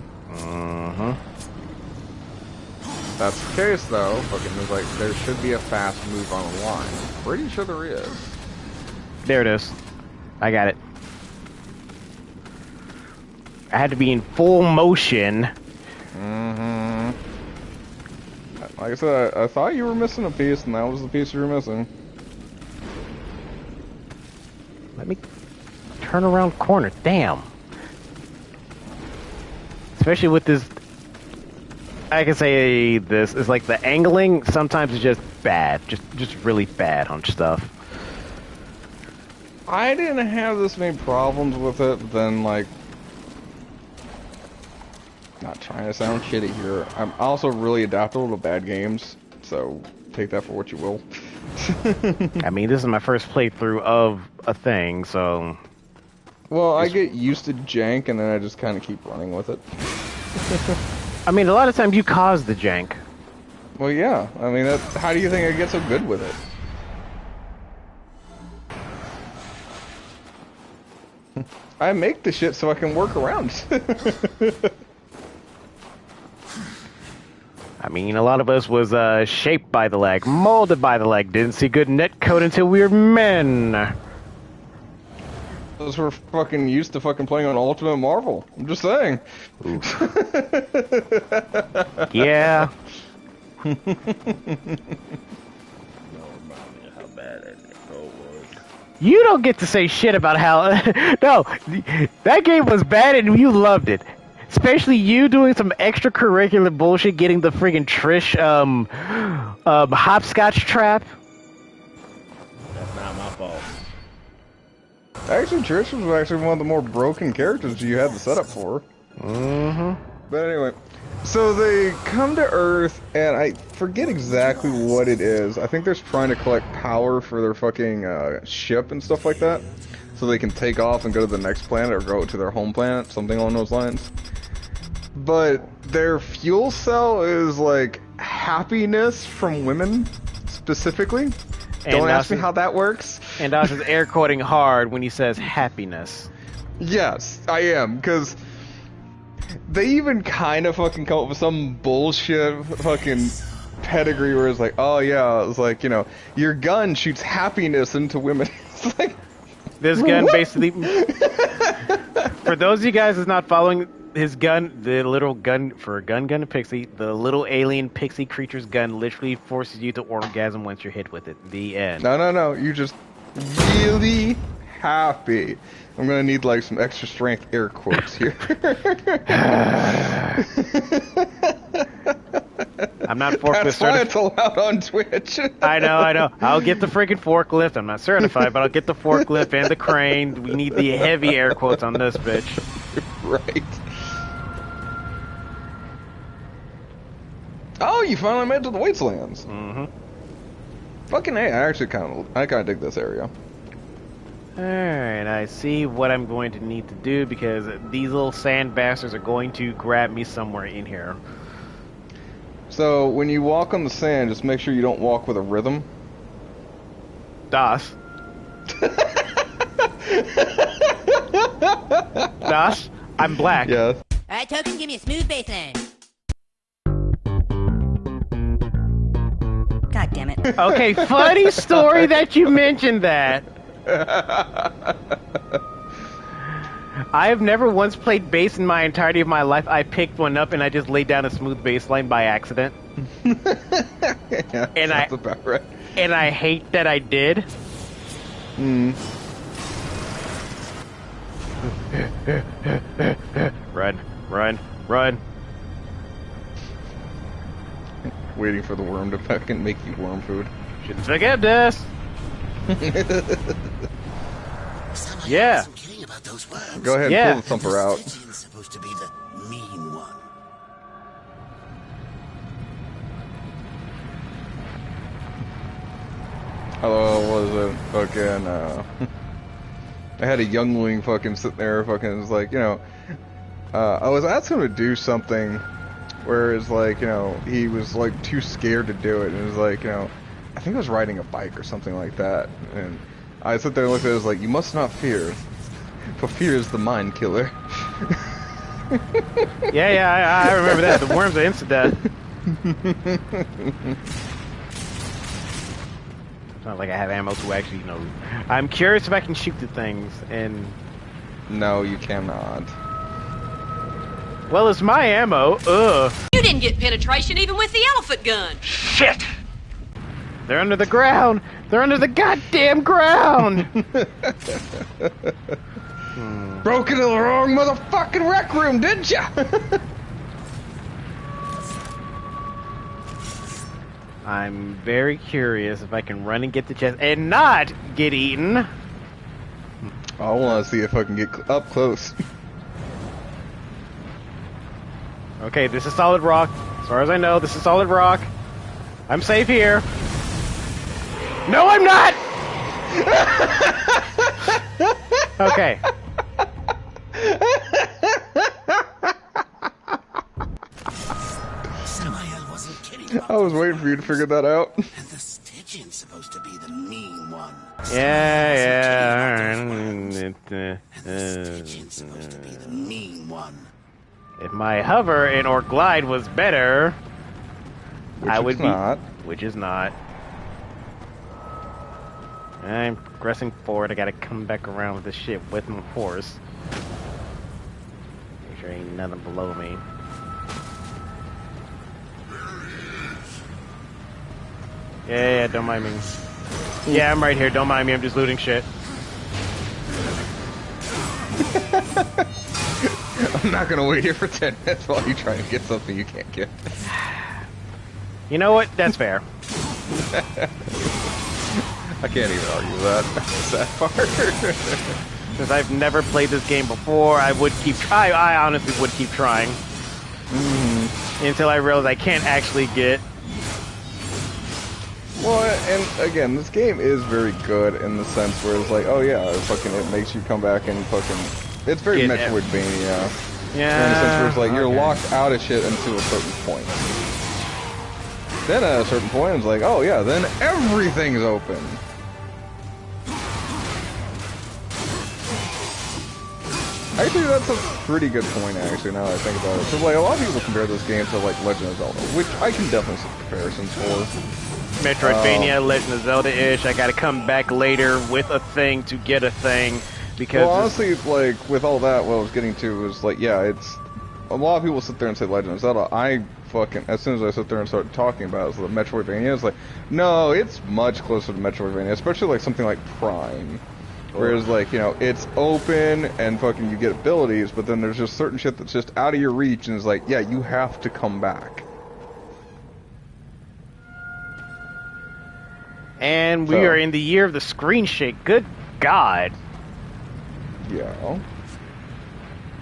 That's the case though, fucking, there's like, there should be a fast move on the line. Pretty sure there is. There it is. I got it. I had to be in full motion. Like I said, I thought you were missing a piece, and that was the piece you were missing. Let me turn around corner. Damn. Especially with this, I can say this, is like the angling sometimes is just bad. Just really bad on stuff. I didn't have this many problems with it, but then like, not trying to sound shitty here. I'm also really adaptable to bad games, so take that for what you will. I mean, this is my first playthrough of a thing, so... Well, I get used to jank, and then I just kind of keep running with it. I mean, a lot of times you cause the jank. Well, yeah. I mean, how do you think I get so good with it? I make the shit so I can work around. I mean, a lot of us was shaped by the leg, molded by the leg, didn't see good net code until we were men. Those were fucking used to fucking playing on Ultimate Marvel. I'm just saying. Yeah. You don't get to say shit about how... No, that game was bad and you loved it. Especially you doing some extracurricular bullshit, getting the friggin' Trish hopscotch trap. That's not my fault. Actually, Trish was actually one of the more broken characters you had to set up for. Mm-hmm. But anyway, so they come to Earth, and I forget exactly what it is. I think they're trying to collect power for their fucking ship and stuff like that, so they can take off and go to the next planet or go to their home planet, something along those lines. But their fuel cell is like happiness from women, specifically. Don't ask me how that works. And Dosh is air quoting hard when he says happiness. Yes, I am, because they even kind of fucking come up with some bullshit fucking pedigree where it's like, oh yeah, it's like, you know, your gun shoots happiness into women. It's like, this gun what? basically, for those of you guys that's not following, his gun, the little gun, for a gun pixie, the little alien pixie creature's gun literally forces you to orgasm once you're hit with it. The end. No, you just really happy. I'm gonna need like some extra strength air quotes here. I'm not forklift That's why certified. it's allowed on Twitch. I know. I'll get the freaking forklift. I'm not certified, but I'll get the forklift and the crane. We need the heavy air quotes on this bitch. Right. Oh, you finally made it to the wastelands. Mm-hmm. Fucking hey, I kind of dig this area. Alright, I see what I'm going to need to do because these little sand bastards are going to grab me somewhere in here. So, when you walk on the sand, just make sure you don't walk with a rhythm. Das. Das, I'm black. Yes. Alright, Token, give me a smooth baseline. God damn it. Okay, funny story that you mentioned that. I have never once played bass in my entirety of my life. I picked one up and I just laid down a smooth bass line by accident. Yeah, And that's about right. And I hate that I did. Run. Waiting for the worm to fucking make you worm food. Shouldn't forget this. Yeah. Go ahead Yeah. and pull the thumper out. Supposed to be the mean one. Hello, was it fucking, I had a youngling fucking sitting there fucking, was like, you know, I was asking him to do something where it's like, you know, he was like too scared to do it, and it was like, you know, I think I was riding a bike or something like that, and I sit there and looked at it, was like, you must not fear, for fear is the mind killer. Yeah, I remember that. The worms are insta-death. It's not like I have ammo to actually, you know. I'm curious if I can shoot the things, and... No, you cannot. Well, it's my ammo. Ugh. You didn't get penetration even with the elephant gun. Shit! They're under the ground! They're under the goddamn ground! Broke into the wrong motherfucking rec room, didn't ya? I'm very curious if I can run and get the chest and not get eaten. I want to see if I can get up close. Okay, this is solid rock. As far as I know, this is solid rock. I'm safe here. No, I'm not! Okay. Samael wasn't kidding about I was waiting for you to figure that out. And the Stygian's supposed to be the mean one. Yeah. And the Stygian's supposed to be the mean one. If my hover and or glide was better, I would it's be. not. Which is not. I'm progressing forward. I gotta come back around with this shit with my horse. Make sure ain't nothing below me. Yeah, don't mind me. Yeah, I'm right here. Don't mind me. I'm just looting shit. I'm not gonna wait here for 10 minutes while you try to get something you can't get. You know what? That's fair. I can't even argue that. That part. Since I've never played this game before, I would keep trying. I honestly would keep trying. Until I realize I can't actually get. Well, and again, this game is very good in the sense where it's like, oh yeah, it makes you come back and fucking. It's very Metroidvania. Yeah. In the sense where it's like you're locked out of shit until a certain point. Then at a certain point, it's like, oh yeah, then everything's open. Actually, that's a pretty good point, actually, now that I think about it. So, like, a lot of people compare this game to, like, Legend of Zelda, which I can definitely see comparisons for. Metroidvania, Legend of Zelda-ish. I gotta come back later with a thing to get a thing, because... Well, honestly, like, with all that, what I was getting to was, like, yeah, it's... A lot of people sit there and say Legend of Zelda. I fucking... As soon as I sit there and start talking about it, so the Metroidvania, it's like, no, it's much closer to Metroidvania, especially, like, something like Prime. Whereas, like, you know, it's open and fucking you get abilities, but then there's just certain shit that's just out of your reach and it's like, yeah, you have to come back. And we are in the year of the screen shake. Good God. Yeah.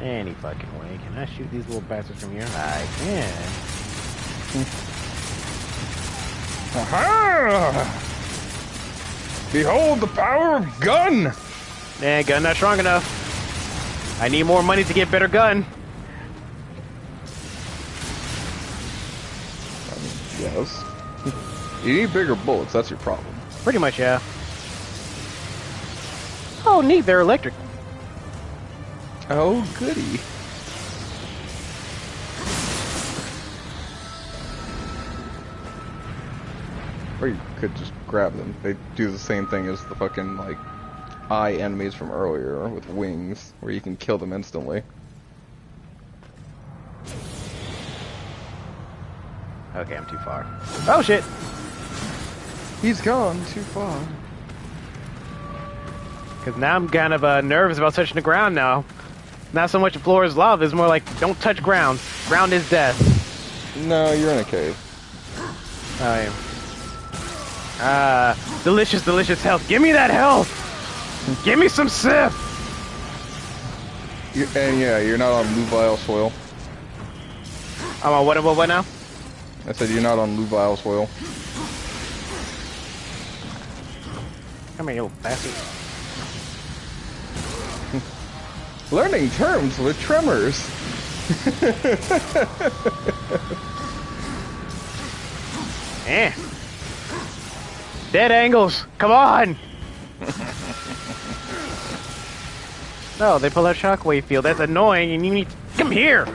Any fucking way. Can I shoot these little bastards from here? I can. Aha! Behold the power of gun! Yeah, gun not strong enough. I need more money to get better gun. Yes. You need bigger bullets, that's your problem. Pretty much, yeah. Oh, neat, they're electric. Oh, goody. Or you could just grab them. They do the same thing as the fucking, like, eye enemies from earlier with wings, where you can kill them instantly. Okay, I'm too far. Oh, shit! He's gone too far. Because now I'm kind of nervous about touching the ground now. Not so much the floor is lava, it's more like, don't touch ground. Ground is death. No, you're in a cave. I am. Delicious, delicious health. Give me that health! Give me some sip! And yeah, you're not on Luvile soil. I'm on what now? I said you're not on Luvile soil. Come here, you little bastard. Learning terms with tremors. Eh. Dead angles. Come on. No, they pull out shockwave field. That's annoying, and you need to come here.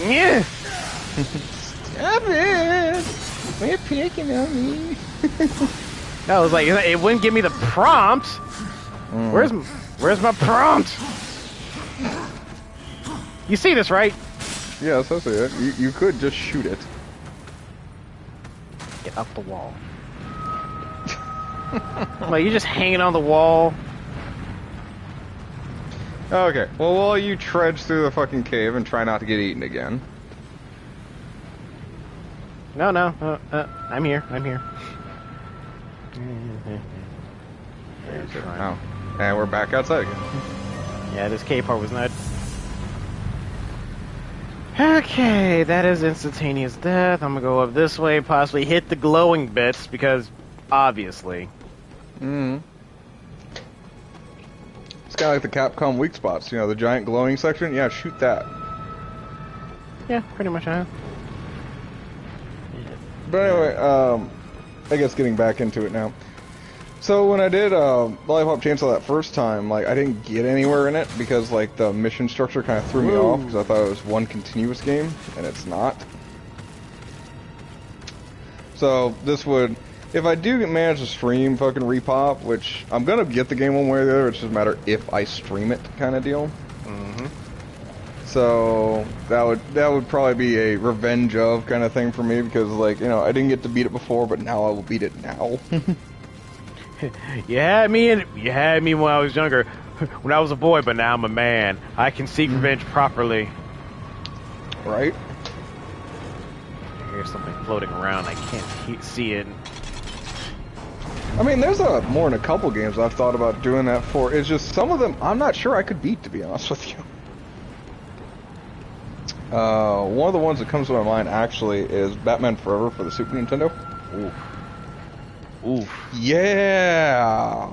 Yeah. Stop it! Quit picking on me. No, it was like it wouldn't give me the prompt. Where's my prompt? You see this, right? Yes, I see it. You could just shoot it. Get up the wall. Like, you're just hanging on the wall. Okay, well, while you trudge through the fucking cave and try not to get eaten again. No, I'm here. I'm here. Oh, and we're back outside again. Yeah, this cave part was not... Okay, that is instantaneous death. I'm gonna go up this way, possibly hit the glowing bits, because, obviously. It's kind of like the Capcom weak spots, you know, the giant glowing section? Yeah, shoot that. Yeah, pretty much, huh? But anyway, I guess getting back into it now. So when I did Lollipop Chainsaw that first time, like, I didn't get anywhere in it because, like, the mission structure kind of threw me off because I thought it was one continuous game, and it's not. So this would, if I do manage to stream fucking Repop, which I'm gonna get the game one way or the other, it's just a matter if I stream it kind of deal. So that would probably be a revenge of kind of thing for me because, like, you know, I didn't get to beat it before, but now I will beat it now. You had me when I was younger, when I was a boy, but now I'm a man. I can seek revenge properly. Right? Here's something floating around. I can't see it. I mean, there's more than a couple games I've thought about doing that for. It's just some of them I'm not sure I could beat, to be honest with you. One of the ones that comes to my mind actually is Batman Forever for the Super Nintendo. Oof. Oof. Yeah.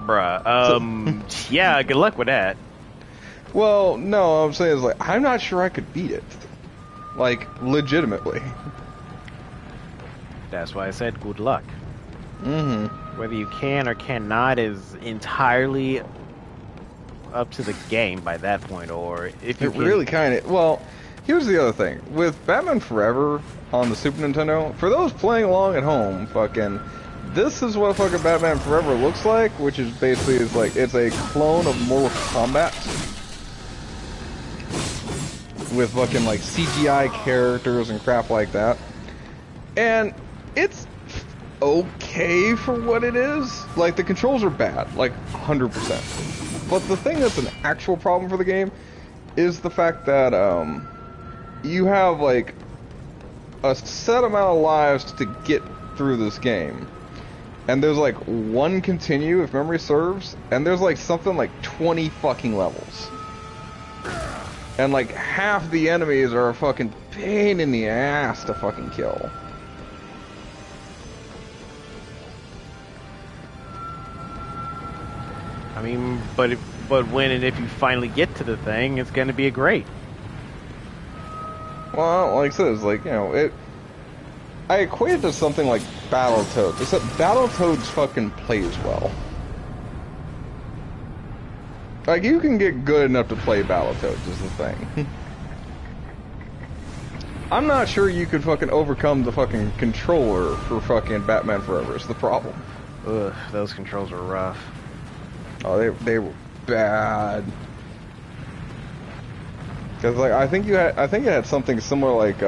Bruh. Yeah, good luck with that. Well, no, what I'm saying is, like, I'm not sure I could beat it. Like, legitimately. That's why I said good luck. Mm-hmm. Whether you can or cannot is entirely up to the game by that point, or if you It really kind of... Well, here's the other thing. With Batman Forever on the Super Nintendo, for those playing along at home, fucking... This is what fucking Batman Forever looks like, which is basically, it's a clone of Mortal Kombat. With fucking, like, CGI characters and crap like that. And it's okay for what it is. Like, the controls are bad, like, 100%. But the thing that's an actual problem for the game is the fact that, you have, like, a set amount of lives to get through this game. And there's, like, one continue, if memory serves, and there's, like, something like 20 fucking levels. And, like, half the enemies are a fucking pain in the ass to fucking kill. I mean, but when and if you finally get to the thing, it's gonna be a great. Well, like I said, it's like, you know, I equate it to something like Battletoads, except Battletoads fucking plays well. Like, you can get good enough to play Battletoads is the thing. I'm not sure you could fucking overcome the fucking controller for fucking Batman Forever is the problem. Ugh, those controls were rough. Oh, they were bad. Cause like I think it had something similar like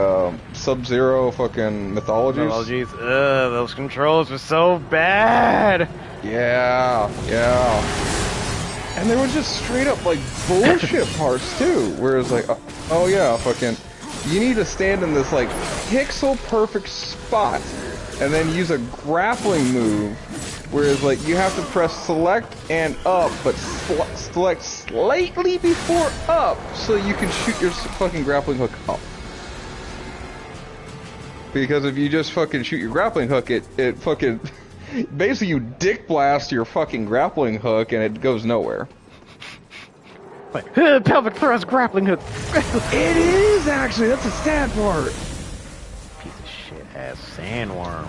Sub-Zero fucking Mythologies. Those controls were so bad. Yeah. And they were just straight up like bullshit parts too. Whereas like, oh yeah, fucking, you need to stand in this like pixel perfect spot and then use a grappling move. Whereas, like, you have to press select and up, but select slightly before up, so you can shoot your fucking grappling hook up. Because if you just fucking shoot your grappling hook, it fucking... Basically, you dick blast your fucking grappling hook, and it goes nowhere. Like, pelvic thrust grappling hook. It is, actually! That's the sad part! Piece of shit-ass sandworm.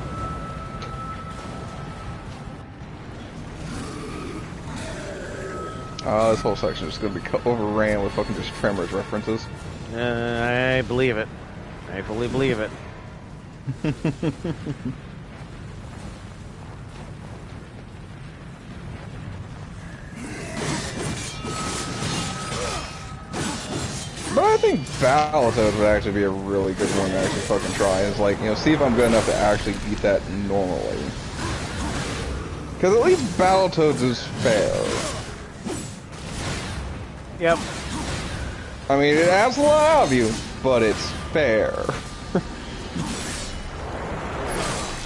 This whole section is going to be overran with fucking just Tremors references. I believe it. I fully believe it. But I think Battletoads would actually be a really good one to actually fucking try. Is like, you know, see if I'm good enough to actually beat that normally. Because at least Battletoads is fair. Yep. I mean, it asks a lot of you, but it's fair.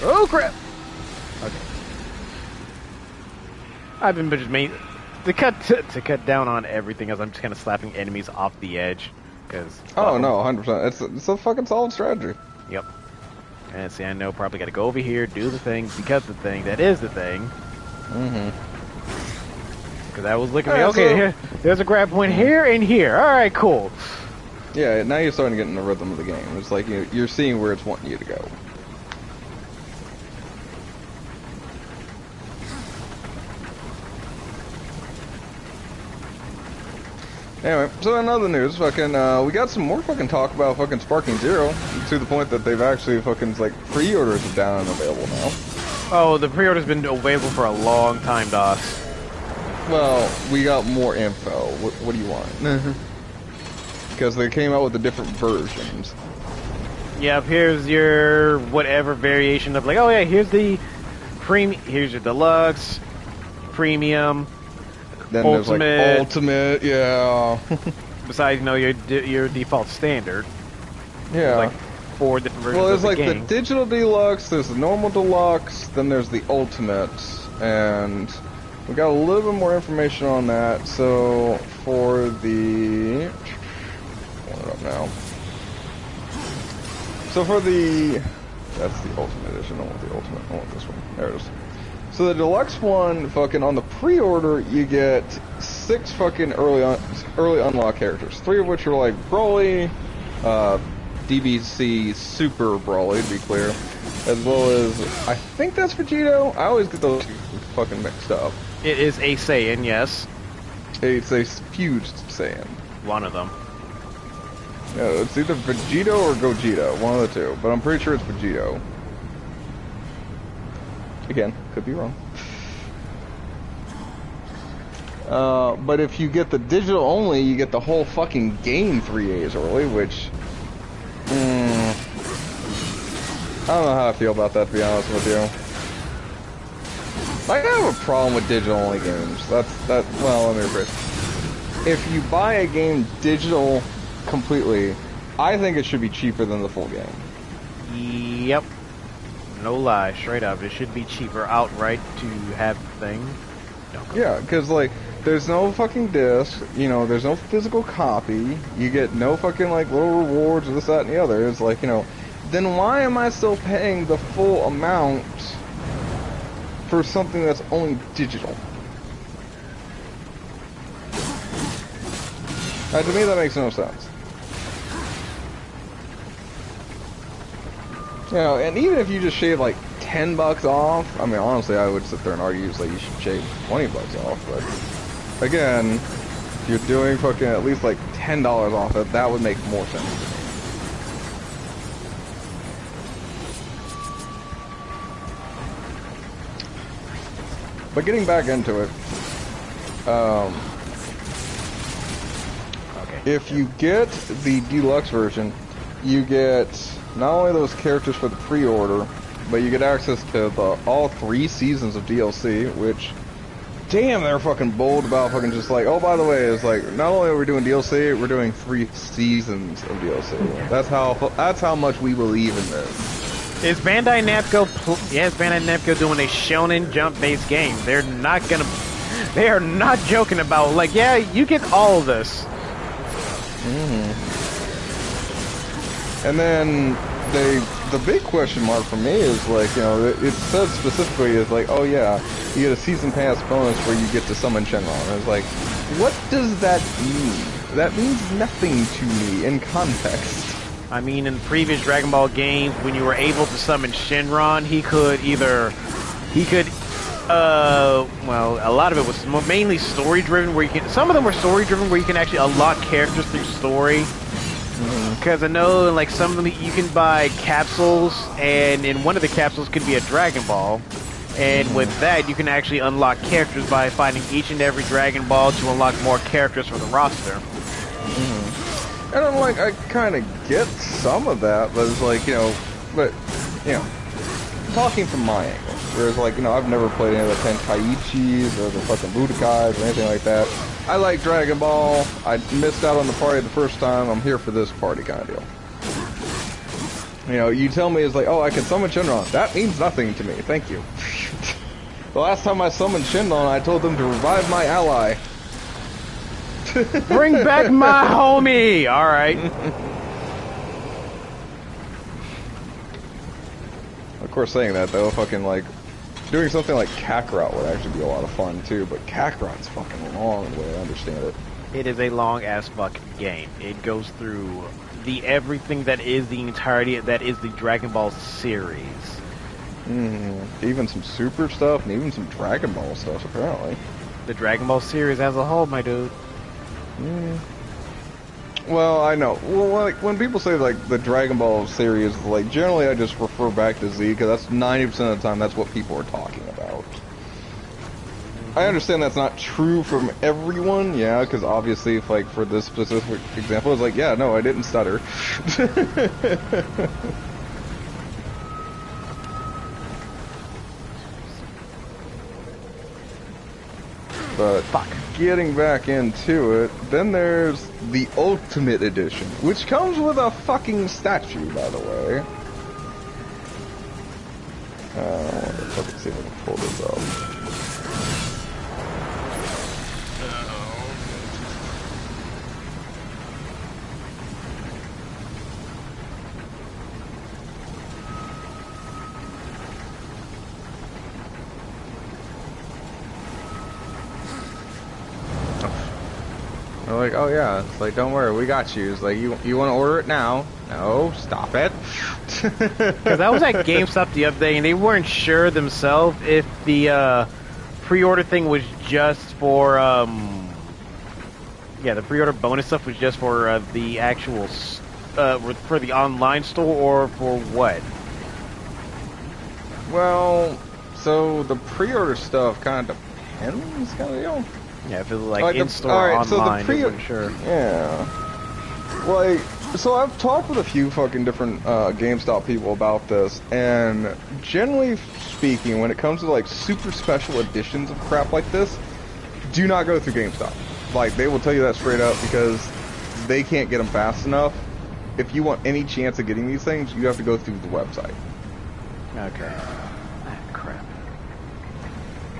Oh crap! Okay. I've been just made to cut down on everything as I'm just kind of slapping enemies off the edge, because. Oh no, 100%. It's a fucking solid strategy. Yep. And see, I know probably got to go over here, do the thing, because the thing that is the thing. Mm-hmm. Because I was looking at okay, here, there's a grab point here and here. All right, cool. Yeah, now you're starting to get in the rhythm of the game. It's like you're seeing where it's wanting you to go. Anyway, so in other news, fucking, we got some more fucking talk about fucking Sparking Zero, to the point that they've actually fucking, like, pre-orders are down and available now. Oh, the pre-order's been available for a long time, DOS. Well, we got more info. What do you want? Because they came out with the different versions. Yep, here's your whatever variation of like, oh yeah, here's the here's your deluxe, premium, Then ultimate. there's like ultimate, yeah. Besides, you know, your default standard. Yeah. Like 4 different versions Well, there's of the like game. the digital deluxe, there's the normal deluxe, then there's the ultimate, and we got a little bit more information on that. So for the, pull it up now. So for the, that's the ultimate edition. I don't want the ultimate. I want this one. There it is. So the deluxe one, fucking on the pre-order, you get 6 fucking early unlock characters. 3 of which are like Broly, DBC Super Broly, to be clear, as well as I think that's Vegito. I always get those two fucking mixed up. It is a Saiyan, yes. It's a fused Saiyan. One of them. No, it's either Vegito or Gogeta, one of the two, but I'm pretty sure it's Vegito. Again, could be wrong. But if you get the digital only, you get the whole fucking game 3 days early, which... I don't know how I feel about that, to be honest with you. I have a problem with digital only games. Well, let me rephrase. If you buy a game digital completely, I think it should be cheaper than the full game. Yep. No lie, straight up. It should be cheaper outright to have the thing. Yeah, because, like, there's no fucking disc, you know, there's no physical copy, you get no fucking, like, little rewards or this, that, and the other. It's like, you know, then why am I still paying the full amount for something that's only digital? To me, that makes no sense. You know, and even if you just shave like $10 off, I mean, honestly, I would sit there and argue like you should shave $20 off. But again, if you're doing fucking at least like $10 off it, that would make more sense to me. But getting back into it, if you get the deluxe version, you get not only those characters for the pre-order, but you get access to all 3 seasons of DLC, which, damn, they're fucking bold about fucking just like, oh, by the way, it's like, not only are we doing DLC, we're doing 3 seasons of DLC. That's how much we believe in this. Is Bandai Namco? Yes, Bandai Namco doing a Shonen Jump-based game. They are not joking about like, yeah, you get all of this. And then the big question mark for me is like, you know, it says specifically is like, oh yeah, you get a season pass bonus where you get to summon Shenron. And it's like, what does that mean? That means nothing to me in context. I mean, in previous Dragon Ball games, when you were able to summon Shenron, well, a lot of it was mainly story-driven, where some of them were story-driven, where you can actually unlock characters through story. Because I know, like, some of them you can buy capsules, and in one of the capsules could be a Dragon Ball. And with that, you can actually unlock characters by finding each and every Dragon Ball to unlock more characters for the roster. And I'm like, I kind of get some of that, but it's like, you know, talking from my angle, whereas like, you know, I've never played any of the Tenkaichis or the fucking Budokais or anything like that. I like Dragon Ball. I missed out on the party the first time. I'm here for this party kind of deal. You know, you tell me it's like, oh, I can summon Shenron. That means nothing to me. Thank you. The last time I summoned Shenron, I told them to revive my ally. Bring back my homie! Alright. Of course, saying that, though, fucking, like, doing something like Kakarot would actually be a lot of fun, too, but Kakarot's fucking long, the way I understand it. It is a long-ass fucking game. It goes through the everything that is the entirety, that is the Dragon Ball series. Even some Super stuff, and even some Dragon Ball stuff, apparently. The Dragon Ball series as a whole, my dude. Well, I know. Well, like, when people say, like, the Dragon Ball series, like, generally I just refer back to Z, because that's 90% of the time that's what people are talking about. I understand that's not true from everyone, yeah, because obviously, if, like, for this specific example, it's like, yeah, no, I didn't stutter. But... Fuck. getting back into it, then there's the Ultimate Edition, which comes with a fucking statue, by the way. Let's see if I can pull this up. They're like, oh yeah, it's like, don't worry, we got you. It's like, you want to order it now? No, stop it. Because I was at GameStop the other day, and they weren't sure themselves if the pre-order thing was just for, yeah, the pre-order bonus stuff was just for the actual, for the online store, or for what? Well, so the pre-order stuff kind of depends, kind of deal. Yeah, if it was like in-store or online, so they weren't sure. Yeah. Like, so I've talked with a few fucking different GameStop people about this, and generally speaking, when it comes to like super special editions of crap like this, do not go through GameStop. Like, they will tell you that straight up because they can't get them fast enough. If you want any chance of getting these things, you have to go through the website. Okay. Crap.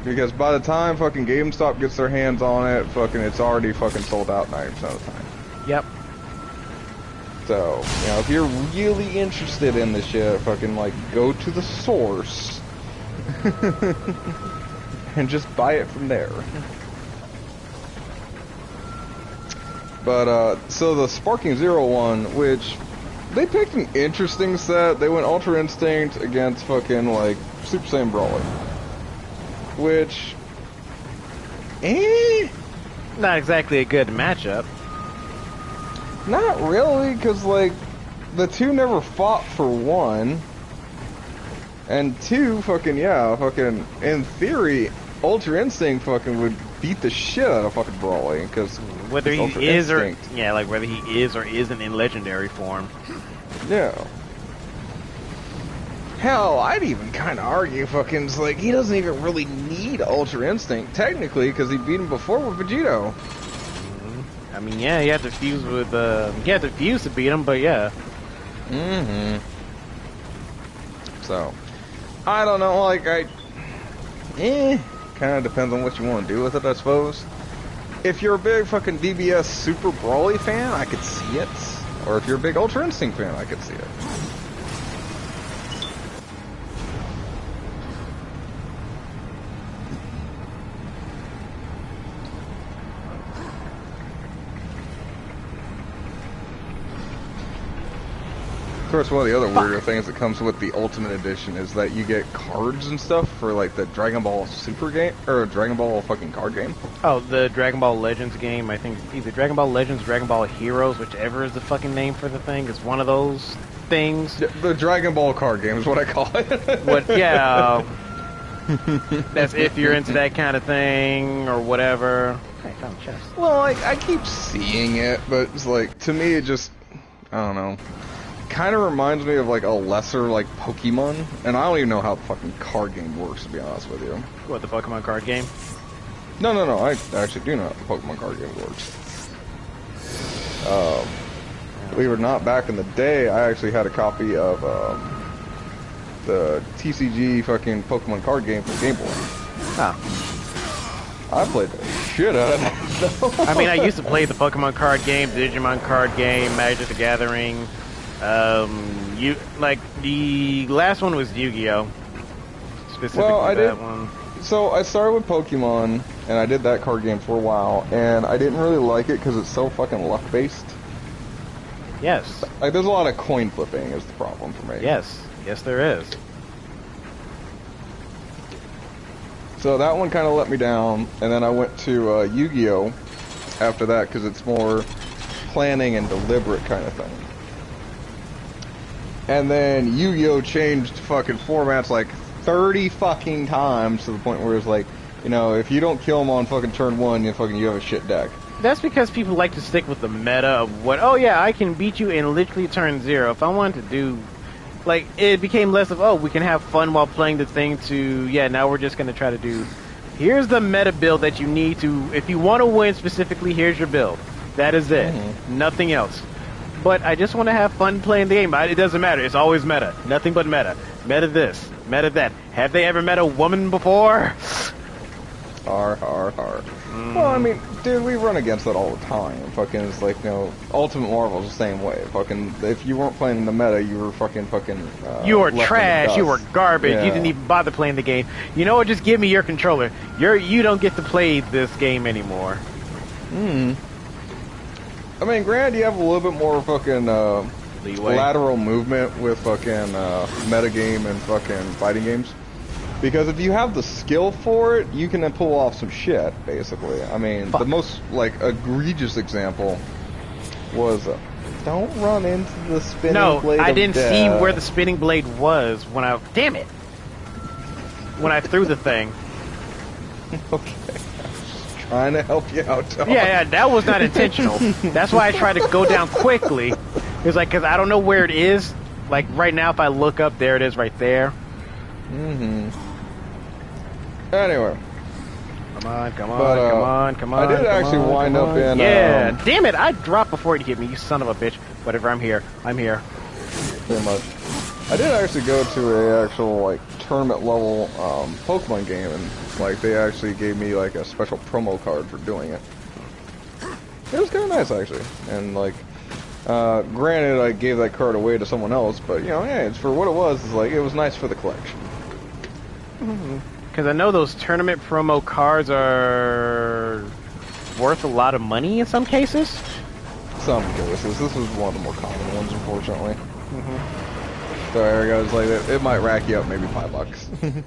Because by the time fucking GameStop gets their hands on it, fucking it's already fucking sold out 90% of the time. Yep. So, you know, if you're really interested in this shit, fucking like go to the source and just buy it from there. But so the Sparking Zero one, which they picked an interesting set. They went Ultra Instinct against fucking like Super Saiyan Brawler. Which, not exactly a good matchup. Not really, because, like, the two never fought for one. And two, fucking, yeah, fucking, in theory, Ultra Instinct fucking would beat the shit out of fucking Brawly, because whether he is Instinct. Yeah, like whether he is or isn't in legendary form. Yeah. Hell, I'd even kind of argue fucking, like, he doesn't even really need Ultra Instinct, technically, because he beat him before with Vegito. I mean, yeah, he had to fuse with, he had to fuse to beat him, but yeah. Mm-hmm. So, I don't know, like, kind of depends on what you want to do with it, I suppose. If you're a big fucking DBS Super Brawly fan, I could see it. Or if you're a big Ultra Instinct fan, I could see it. Of course, one of the other weirder things that comes with the Ultimate Edition is that you get cards and stuff for like the Dragon Ball Super game, or Dragon Ball fucking card game. Oh, the Dragon Ball Legends game, I think either Dragon Ball Legends, Dragon Ball Heroes, whichever is the fucking name for the thing, is one of those things. Yeah, the Dragon Ball card game is what I call it. What, yeah. That's if you're into that kind of thing, or whatever. Hey, found the chest. Well, like, I keep seeing it, but it's like, to me it just, I don't know. Kind of reminds me of like a lesser like Pokemon, and I don't even know how the fucking card game works, to be honest with you. What, the Pokemon card game? No, I actually do know how the Pokemon card game works. Believe it or not, back in the day, I actually had a copy of the TCG fucking Pokemon card game for Game Boy. Oh. I played the shit out of that, though. I mean, I used to play the Pokemon card game, Digimon card game, Magic the Gathering. Like the last one was Yu-Gi-Oh. Specifically, well, I that did. One. So I started with Pokemon, and I did that card game for a while, and I didn't really like it because it's so fucking luck-based. Yes. Like, there's a lot of coin flipping is the problem for me. Yes, there is. So that one kind of let me down, and then I went to Yu-Gi-Oh after that because it's more planning and deliberate kind of thing. And then Yu-Gi-Oh changed fucking formats like 30 fucking times to the point where it's like, you know, if you don't kill them on fucking turn one, you have a shit deck. That's because people like to stick with the meta of what, oh yeah, I can beat you in literally turn 0. If I wanted to do, like, it became less of, oh, we can have fun while playing the thing to, yeah, now we're just going to try to do Here's the meta build that you need to, if you want to win specifically, here's your build. That is it. Nothing else. But I just want to have fun playing the game. It doesn't matter. It's always meta. Nothing but meta. Meta this. Meta that. Have they ever met a woman before? Har. Well, I mean, dude, we run against that all the time. Fucking, it's like, you know, Ultimate Marvel's the same way. Fucking, if you weren't playing the meta, you were fucking. You were left in the trash. You were dust. garbage. Yeah. You didn't even bother playing the game. You know what? Just give me your controller. You don't get to play this game anymore. I mean, granted, you have a little bit more fucking Leeway. lateral movement with fucking metagame and fucking fighting games. Because if you have the skill for it, you can then pull off some shit, basically. I mean, the most, like, egregious example was, don't run into the spinning blade I of didn't death. see where the spinning blade was when I... Damn it! When I threw the thing. Okay. I was just trying to help you out, Tom. Yeah, that was not intentional. That's why I tried to go down quickly. It's like, because I don't know where it is. Like, right now, if I look up, there it is right there. Anyway. Come on, come on, But, come on, come on. I did come actually on, wind come up on. in, Yeah, damn it! I dropped before it hit me, you son of a bitch. Whatever, I'm here. I'm here. Pretty much. I did actually go to a actual, like, tournament level Pokemon game, and, like, they actually gave me, like, a special promo card for doing it. It was kind of nice, actually. And, like, granted, I gave that card away to someone else, but, you know, yeah, it's for what it was. It's like, it was nice for the collection. Because I know those tournament promo cards are worth a lot of money in some cases. Some cases. This was one of the more common ones, unfortunately. So there it goes. Like, it might rack you up maybe $5.